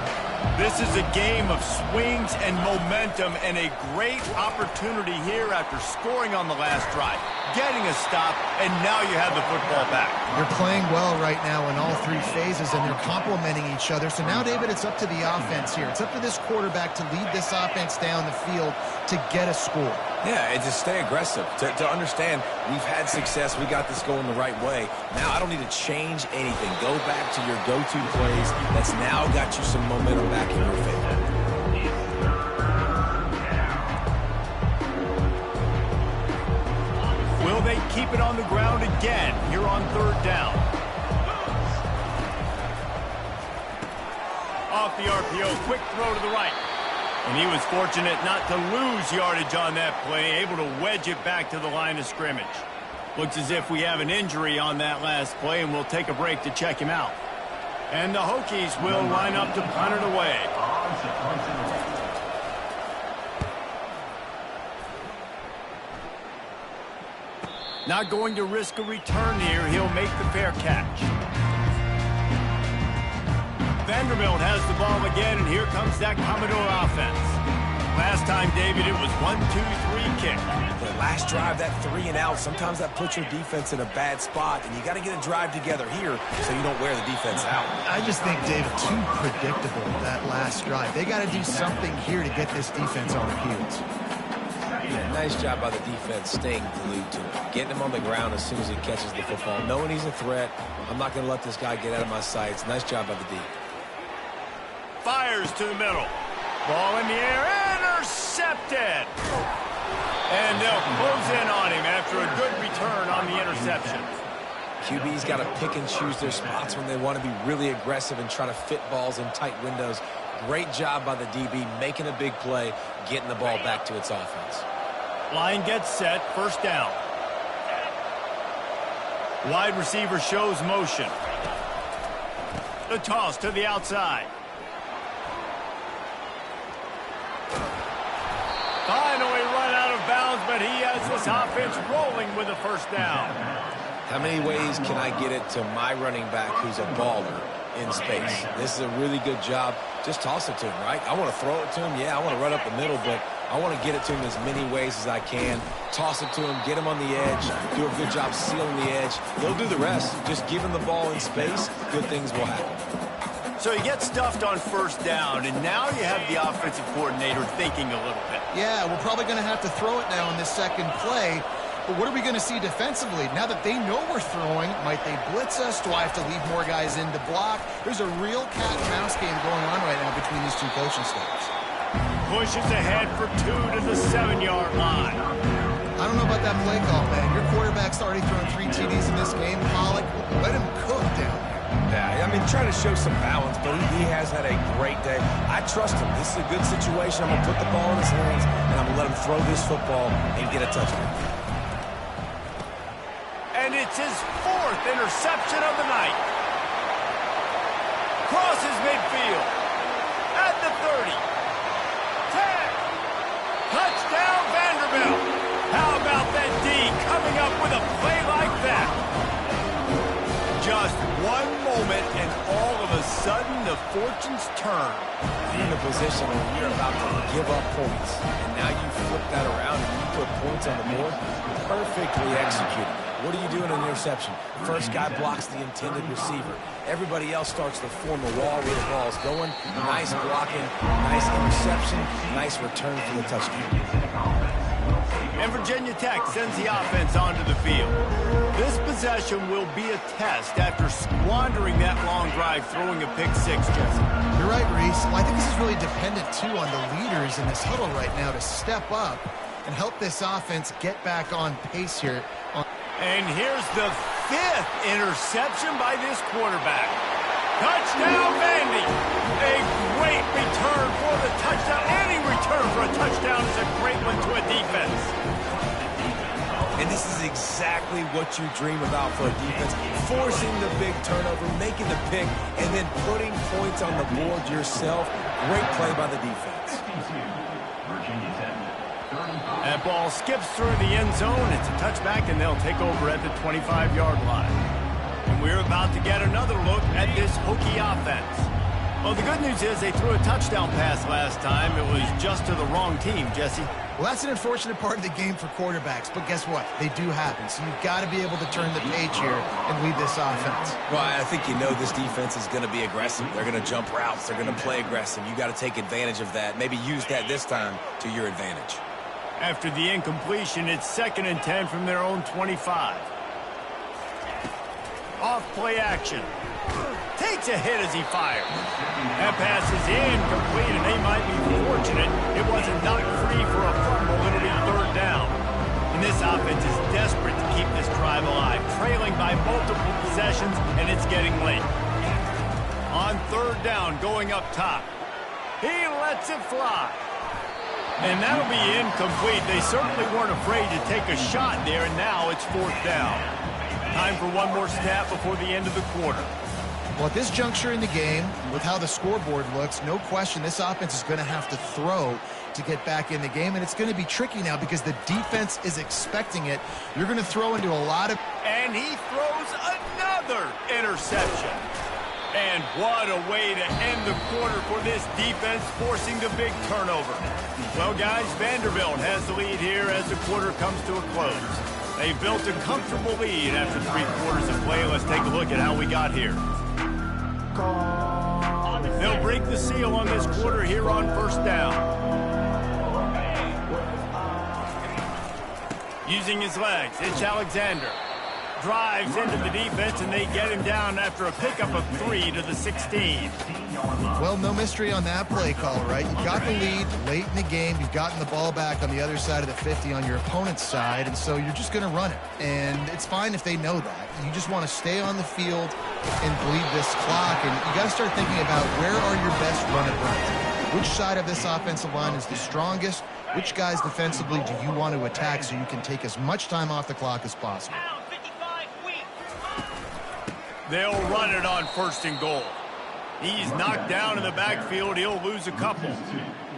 This is a game of swings and momentum and a great opportunity here after scoring on the last drive, getting a stop, and now you have the football back. They're playing well right now in all three phases, and they're complementing each other. So now, David, it's up to the offense here. It's up to this quarterback to lead this offense down the field to get a score. Yeah, and just stay aggressive. To understand we've had success, we got this going the right way. Now I don't need to change anything. Go back to your go-to plays. That's now got you some momentum back in your favor. Will they keep it on the ground again here on third down? Off the RPO, quick throw to the right. And he was fortunate not to lose yardage on that play, able to wedge it back to the line of scrimmage. Looks as if we have an injury on that last play, and we'll take a break to check him out. And the Hokies will line up to punt it away. Not going to risk a return here. He'll make the fair catch. Vanderbilt has the ball again, and here comes that Commodore offense. Last time, David, it was 1-2-3 kick. The last drive, that 3 and out, sometimes that puts your defense in a bad spot, and you got to get a drive together here so you don't wear the defense out. I just think, Dave, too predictable, that last drive. They got to do something here to get this defense on their heels. Yeah, nice job by the defense staying glued to him, getting him on the ground as soon as he catches the football, knowing he's a threat. I'm not going to let this guy get out of my sights. Nice job by the D. Fires to the middle. Ball in the air, intercepted. And they'll close in on him after a good return on the interception. QB's got to pick and choose their spots when they want to be really aggressive and try to fit balls in tight windows. Great job by the DB making a big play, getting the ball back to its offense. Line gets set, first down. Wide receiver shows motion. The toss to the outside. Finally run out of bounds, but he has this offense rolling with a first down. How many ways can I get it to my running back who's a baller in space? This is a really good job. Just toss it to him, right? I want to throw it to him. Yeah, I want to run up the middle, but I want to get it to him as many ways as I can. Toss it to him, get him on the edge, do a good job sealing the edge. He'll do the rest. Just give him the ball in space, good things will happen. So he gets stuffed on first down, and now you have the offensive coordinator thinking a little bit. Yeah, we're probably going to have to throw it now in this second play. But what are we going to see defensively? Now that they know we're throwing, might they blitz us? Do I have to leave more guys in to block? There's a real cat and mouse game going on right now between these two coaching staffs. Pushes ahead for 2 to the 7-yard line. I don't know about that play call, man. Your quarterback's already thrown 3 TDs in this game. Pollock, let him cook down there. Yeah, I mean, trying to show some balance, but he has had a great day. I trust him. This is a good situation. I'm going to put the ball in his hands, and I'm going to let him throw this football and get a touchdown. And it's his 4th interception of the night. Crosses midfield. At the 30. 10. Touchdown Vanderbilt. How about that D coming up with a play like that? Just one moment and all of a sudden the fortunes turn. You're in a position where you're about to give up points. And now you flip that around and you put points on the board. Perfectly executed. What do you do in an interception? First guy blocks the intended receiver. Everybody else starts to form a wall where the ball's going. Nice blocking, nice interception, nice return for the touchdown. And Virginia Tech sends the offense onto the field. This possession will be a test after squandering that long drive, throwing a pick six, Jesse. You're right, Reese. Well, I think this is really dependent, too, on the leaders in this huddle right now to step up and help this offense get back on pace here. And here's the 5th interception by this quarterback. Touchdown, Vandy. A great return for the touchdown. Any return for a touchdown is a great one to a defense. And this is exactly what you dream about for a defense. Forcing the big turnover, making the pick, and then putting points on the board yourself. Great play by the defense. That ball skips through the end zone. It's a touchback, and they'll take over at the 25-yard line. And we're about to get another look at this Hokie offense. Well, the good news is they threw a touchdown pass last time. It was just to the wrong team, Jesse. Well, that's an unfortunate part of the game for quarterbacks, but guess what? They do happen, so you've got to be able to turn the page here and lead this offense. Well, I think you know this defense is going to be aggressive. They're going to jump routes. They're going to play aggressive. You got to take advantage of that. Maybe use that this time to your advantage. After the incompletion, it's 2nd and 10 from their own 25. Off play action. Takes a hit as he fires. That pass is incomplete, and they might be fortunate it wasn't knocked free for a fumble. It'll be 3rd down. And this offense is desperate to keep this drive alive, trailing by multiple possessions, and it's getting late. On 3rd down, going up top. He lets it fly. And that'll be incomplete. They certainly weren't afraid to take a shot there, and now it's 4th down. Time for one more snap before the end of the quarter. Well, at this juncture in the game, with how the scoreboard looks, no question this offense is going to have to throw to get back in the game, and it's going to be tricky now because the defense is expecting it. You're going to throw into a lot of... And he throws another interception. And what a way to end the quarter for this defense, forcing the big turnover. Well, guys, Vanderbilt has the lead here as the quarter comes to a close. They built a comfortable lead after 3 quarters of play. Let's take a look at how we got here. They'll break the seal on this quarter here on 1st down. Using his legs, it's Alexander. Drives into the defense, and they get him down after a pickup of 3 to the 16. Well, no mystery on that play call, right? You've got the lead late in the game. You've gotten the ball back on the other side of the 50 on your opponent's side, and so you're just going to run it. And it's fine if they know that. You just want to stay on the field and bleed this clock, and you got to start thinking about where are your best run-it-runs. Which side of this offensive line is the strongest? Which guys defensively do you want to attack so you can take as much time off the clock as possible? They'll run it on 1st and goal. He's knocked down in the backfield. He'll lose a couple.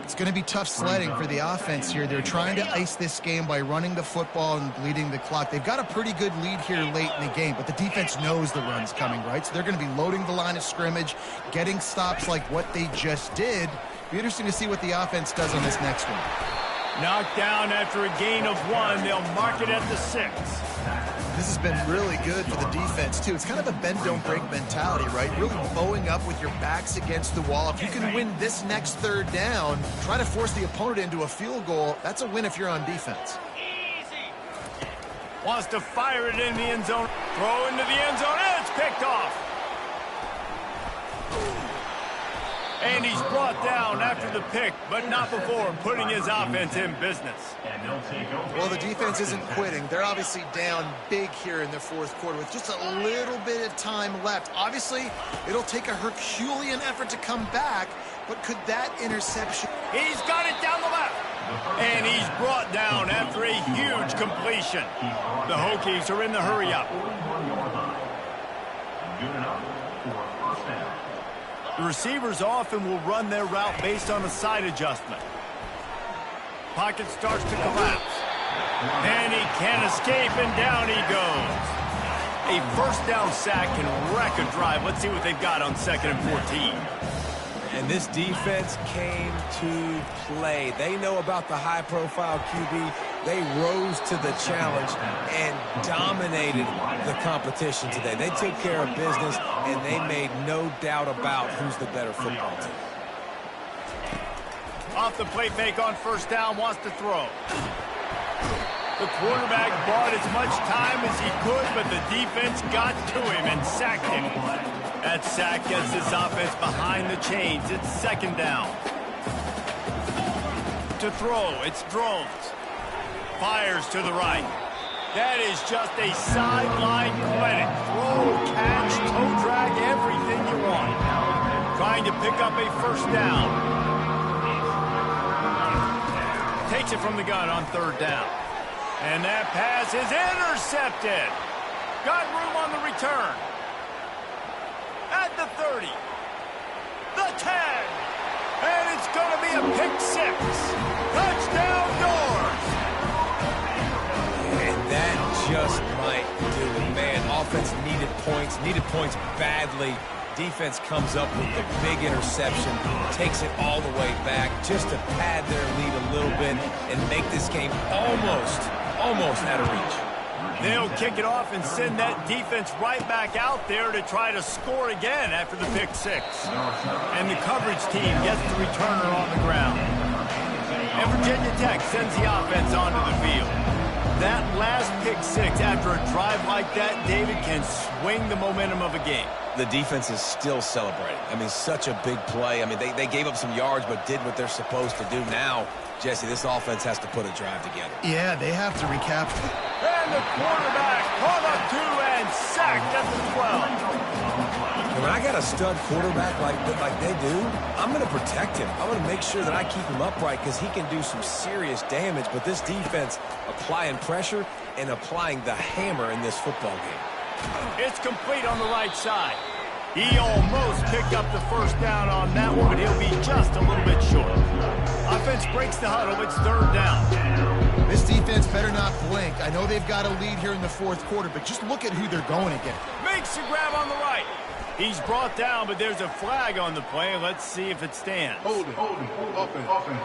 It's going to be tough sledding for the offense here. They're trying to ice this game by running the football and bleeding the clock. They've got a pretty good lead here late in the game, but the defense knows the run's coming, right? So they're going to be loading the line of scrimmage, getting stops like what they just did. Be interesting to see what the offense does on this next one. Knocked down after a gain of 1. They'll mark it at the 6. This has been really good for the defense, too. It's kind of a bend-don't-break mentality, right? Really bowing up with your backs against the wall. If you can win this next 3rd down, try to force the opponent into a field goal, that's a win if you're on defense. Wants to fire it in the end zone. Throw into the end zone, and it's picked off. And he's brought down after the pick, but not before putting his offense in business. Well, the defense isn't quitting. They're obviously down big here in the 4th quarter with just a little bit of time left. Obviously, it'll take a Herculean effort to come back, but could that interception... He's got it down the left. And he's brought down after a huge completion. The Hokies are in the hurry-up. The receivers often will run their route based on a side adjustment. Pocket starts to collapse. And he can't escape, and down he goes. A 1st down sack can wreck a drive. Let's see what they've got on 2nd and 14. And this defense came to play. They know about the high-profile QB. They rose to the challenge and dominated the competition today. They took care of business, and they made no doubt about who's the better football team. Off the play fake on first down, wants to throw. The quarterback bought as much time as he could, but the defense got to him and sacked him. That sack gets this offense behind the chains. It's second down. To throw, it's Drones. Fires to the right. That is just a sideline clinic. Throw, catch, toe drag, everything you want. Trying to pick up a first down. Takes it from the gun on third down. And that pass is intercepted. Got room on the return. At the 30. The 10. And it's going to be a pick six. Touchdown Doors. And that just might do it, man. Offense needed points badly. Defense comes up with the big interception, takes it all the way back just to pad their lead a little bit and make this game almost out of reach. They'll kick it off and send that defense right back out there to try to score again after the pick six. And the coverage team gets the returner on the ground. And Virginia Tech sends the offense onto the field. That last pick six after a drive like that, David, can swing the momentum of a game. The defense is still celebrating. I mean, such a big play. I mean, they gave up some yards but did what they're supposed to do. Now, Jesse, this offense has to put a drive together. Yeah, they have to recapture. And the quarterback caught up to and sacked at the 12. When I got a stud quarterback like they do, I'm going to protect him. I'm going to make sure that I keep him upright because he can do some serious damage. But this defense applying pressure and applying the hammer in this football game. It's complete on the right side. He almost picked up the first down on that one, but he'll be just a little bit short. Offense breaks the huddle. It's third down. This defense better not blink. I know they've got a lead here in the fourth quarter, but just look at who they're going against. Makes the grab on the right. He's brought down, but there's a flag on the play. Let's see if it stands. Hold it. Offense.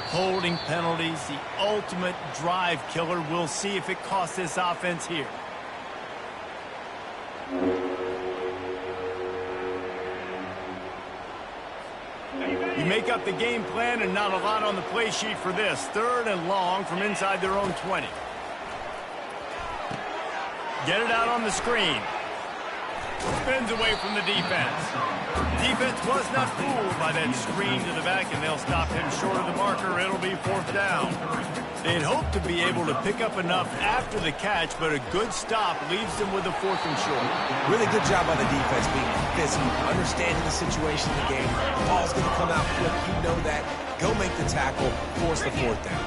Holding penalties, the ultimate drive killer. We'll see if it costs this offense here. You make up the game plan and not a lot on the play sheet for this. Third and long from inside their own 20. Get it out on the screen. Spins away from the defense. Defense was not fooled by that screen to the back, and they'll stop him short of the marker. It'll be fourth down. They'd hoped to be able to pick up enough after the catch, but a good stop leaves them with a fourth and short. Really good job by the defense being physical, understanding the situation in the game. The ball's going to come out quick. You know that. Go make the tackle, force the fourth down.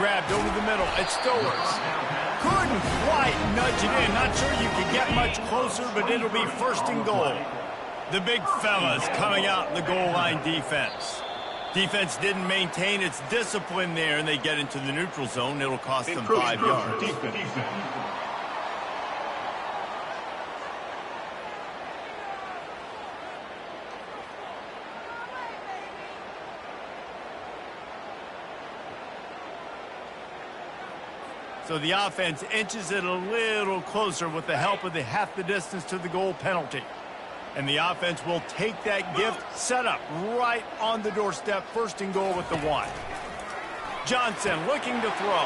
Grabbed over the middle. It's Stowers. Couldn't quite nudge it in. Not sure you could get much closer, but it'll be first and goal. The big fellas coming out in the goal line defense. Defense didn't maintain its discipline there, and they get into the neutral zone. It'll cost them 5 yards. Defense. So the offense inches it a little closer with the help of the half the distance to the goal penalty. And the offense will take that gift, set up right on the doorstep, first and goal with the 1. Johnson looking to throw.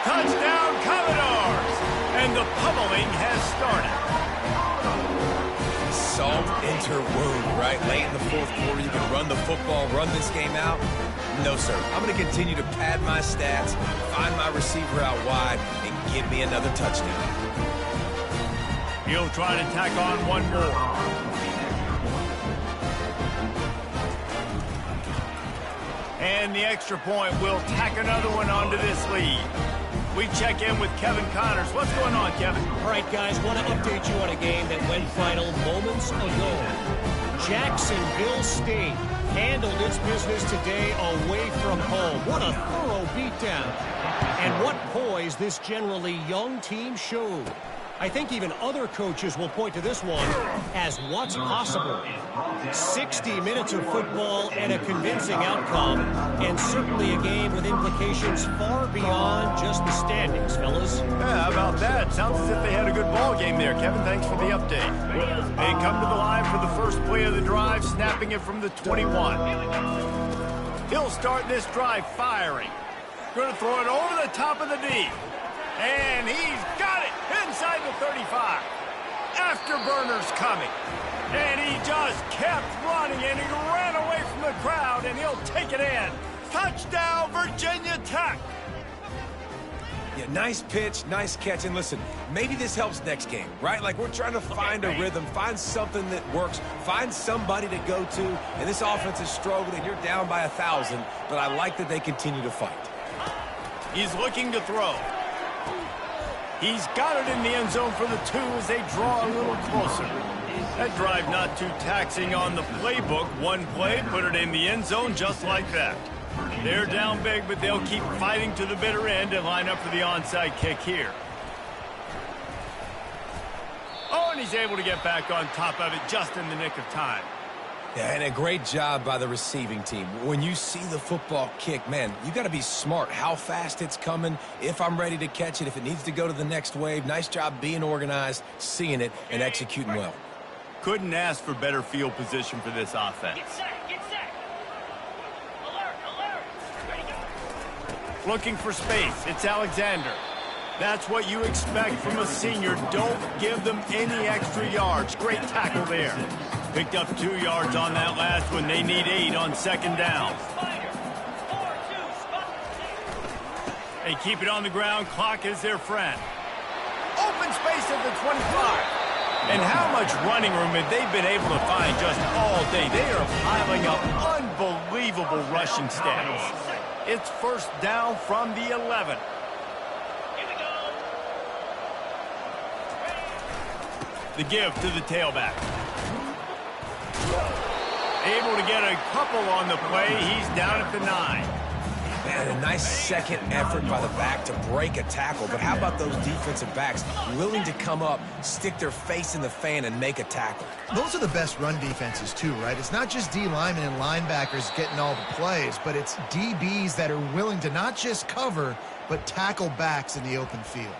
Touchdown Commodores! And the pummeling has started. Salt enter wound, right? Late in the fourth quarter, you can run the football, run this game out. No, sir. I'm going to continue to pad my stats, find my receiver out wide, and give me another touchdown. He'll try to tack on one more. And the extra point will tack another one onto this lead. We check in with Kevin Connors. What's going on, Kevin? All right, guys, want to update you on a game that went final moments ago. Jacksonville State handled its business today away from home. What a thorough beatdown. And what poise this generally young team showed. I think even other coaches will point to this one as what's possible. 60 minutes of football and a convincing outcome, and certainly a game with implications far beyond just the standings, fellas. Yeah, how about that? Sounds as if they had a good ball game there. Kevin, thanks for the update. They come to the line for the first play of the drive, snapping it from the 21. He'll start this drive firing. Going to throw it over the top of the D. And he's got it inside the 35. Afterburners coming. And he just kept running, and he ran away from the crowd, and he'll take it in. Touchdown, Virginia Tech. Yeah, nice pitch, nice catch. And listen, maybe this helps next game, right? Like, we're trying to find a rhythm, find something that works, find somebody to go to. And this offense is struggling. You're down by 1,000, but I like that they continue to fight. He's looking to throw. He's got it in the end zone for the 2 as they draw a little closer. That drive not too taxing on the playbook. One play, put it in the end zone just like that. They're down big, but they'll keep fighting to the bitter end and line up for the onside kick here. Oh, and he's able to get back on top of it just in the nick of time. Yeah, and a great job by the receiving team. When you see the football kick, man, you got to be smart how fast it's coming, if I'm ready to catch it, if it needs to go to the next wave. Nice job being organized, seeing it, and executing well. Couldn't ask for better field position for this offense. Get set, get set. Alert, alert. Ready, go. Looking for space. It's Alexander. That's what you expect from a senior. Don't give them any extra yards. Great tackle there. Picked up 2 yards on that last one. They need 8 on second down. They keep it on the ground. Clock is their friend. Open space at the 25. And how much running room have they been able to find just all day? They are piling up unbelievable rushing stats. It's first down from the 11. The give to the tailback. Able to get a couple on the play. He's down at the 9. Man, a nice second effort by the back to break a tackle. But how about those defensive backs willing to come up, stick their face in the fan, and make a tackle? Those are the best run defenses, too, right? It's not just D linemen and linebackers getting all the plays, but it's DBs that are willing to not just cover, but tackle backs in the open field.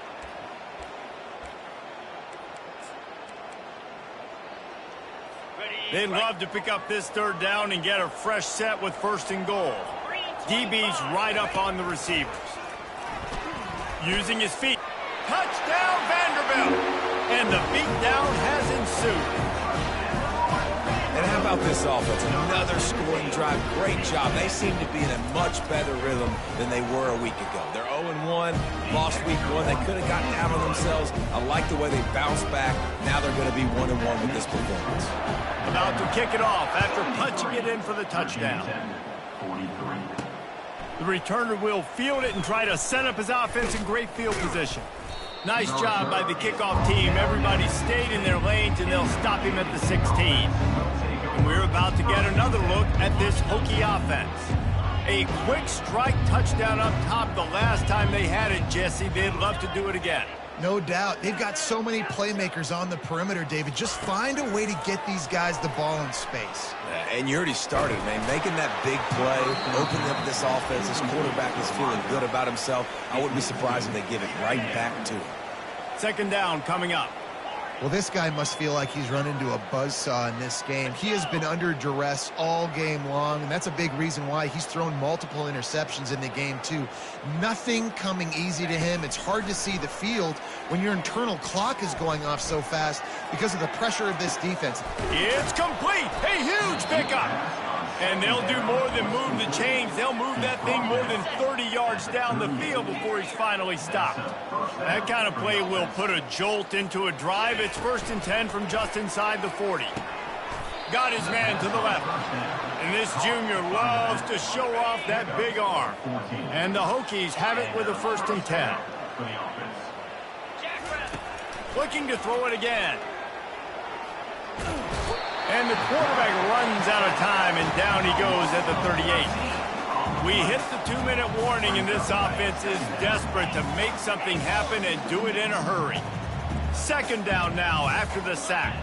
They'd love to pick up this third down and get a fresh set with first and goal. DB's right up on the receivers. Using his feet. Touchdown, Vanderbilt! And the beatdown has ensued. And how about this offense? Another scoring drive. Great job. They seem to be in a much better rhythm than they were a week ago. They're 0-1, lost week 1. They could have gotten down on themselves. I like the way they bounced back. Now they're going to be 1-1 with this performance. About to kick it off after punching it in for the touchdown. The returner will field it and try to set up his offense in great field position. Nice job by the kickoff team. Everybody stayed in their lanes, and they'll stop him at the 16. And we're about to get another look at this Hokie offense. A quick strike touchdown up top the last time they had it, Jesse. They'd love to do it again. No doubt. They've got so many playmakers on the perimeter, David. Just find a way to get these guys the ball in space. And you already started, man. Making that big play, opening up this offense. This quarterback is feeling good about himself. I wouldn't be surprised if they give it right back to him. Second down coming up. Well, this guy must feel like he's run into a buzzsaw in this game. He has been under duress all game long, and that's a big reason why he's thrown multiple interceptions in the game, too. Nothing coming easy to him. It's hard to see the field when your internal clock is going off so fast because of the pressure of this defense. It's complete. A huge pickup. And they'll do more than move the chains. They'll move that thing more than 30 yards down the field before he's finally stopped. That kind of play will put a jolt into a drive. It's 1st and 10 from just inside the 40. Got his man to the left. And this junior loves to show off that big arm. And the Hokies have it with a 1st and 10. Looking to throw it again. And And the quarterback runs out of time, and down he goes at the 38. We hit the 2-minute warning, and this offense is desperate to make something happen and do it in a hurry. Second down now after the sack.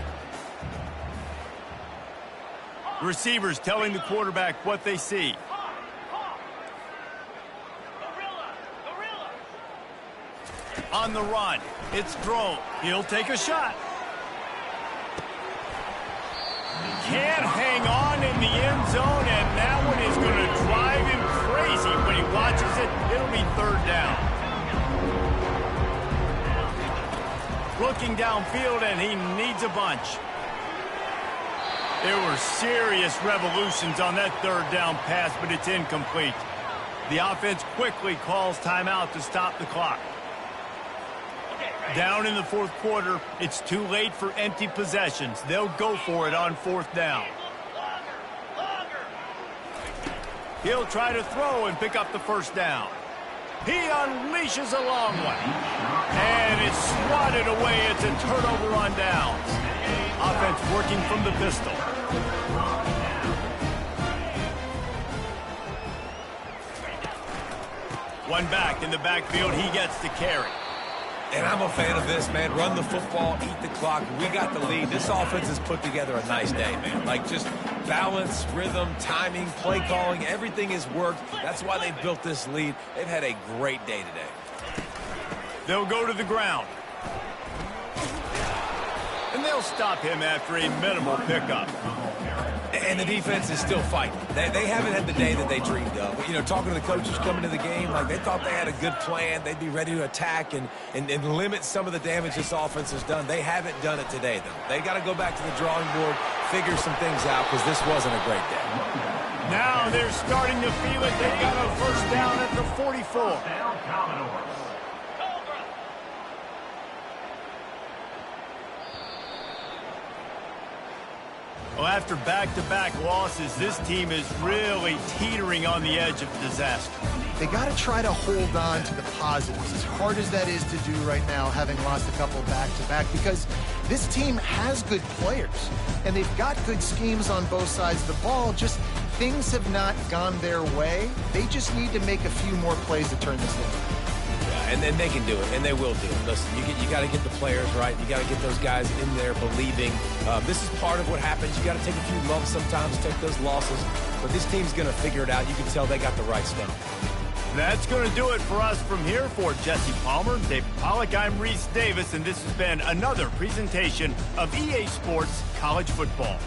Receivers telling the quarterback what they see. On the run, it's thrown. He'll take a shot. Can't hang on in the end zone, and that one is going to drive him crazy when he watches it. It'll be third down. Looking downfield, and he needs a bunch. There were serious revolutions on that third down pass, but it's incomplete. The offense quickly calls timeout to stop the clock. Down in the fourth quarter, it's too late for empty possessions. They'll go for it on fourth down. He'll try to throw and pick up the first down. He unleashes a long one. And it's swatted away. It's a turnover on downs. Offense working from the pistol. One back in the backfield. He gets the carry. And I'm a fan of this, man. Run the football, eat the clock. We got the lead. This offense has put together a nice day, man. Like, just balance, rhythm, timing, play calling, everything has worked. That's why they built this lead. They've had a great day today. They'll go to the ground. And they'll stop him after a minimal pickup. And the defense is still fighting. They haven't had the day that they dreamed of. You know, talking to the coaches coming to the game, like they thought they had a good plan. They'd be ready to attack and limit some of the damage this offense has done. They haven't done it today, though. They got to go back to the drawing board, figure some things out, because this wasn't a great day. Now they're starting to feel it. They got a first down at the 44. Well, after back-to-back losses, this team is really teetering on the edge of disaster. They got to try to hold on to the positives, as hard as that is to do right now, having lost a couple back-to-back, because this team has good players, and they've got good schemes on both sides of the ball. Just things have not gone their way. They just need to make a few more plays to turn this thing around. And then they can do it, and they will do it. Listen, you got to get the players right. You got to get those guys in there believing. This is part of what happens. You got to take a few lumps sometimes, take those losses. But this team's going to figure it out. You can tell they got the right stuff. That's going to do it for us from here. For Jesse Palmer, Dave Pollack, I'm Reese Davis, and this has been another presentation of EA Sports College Football.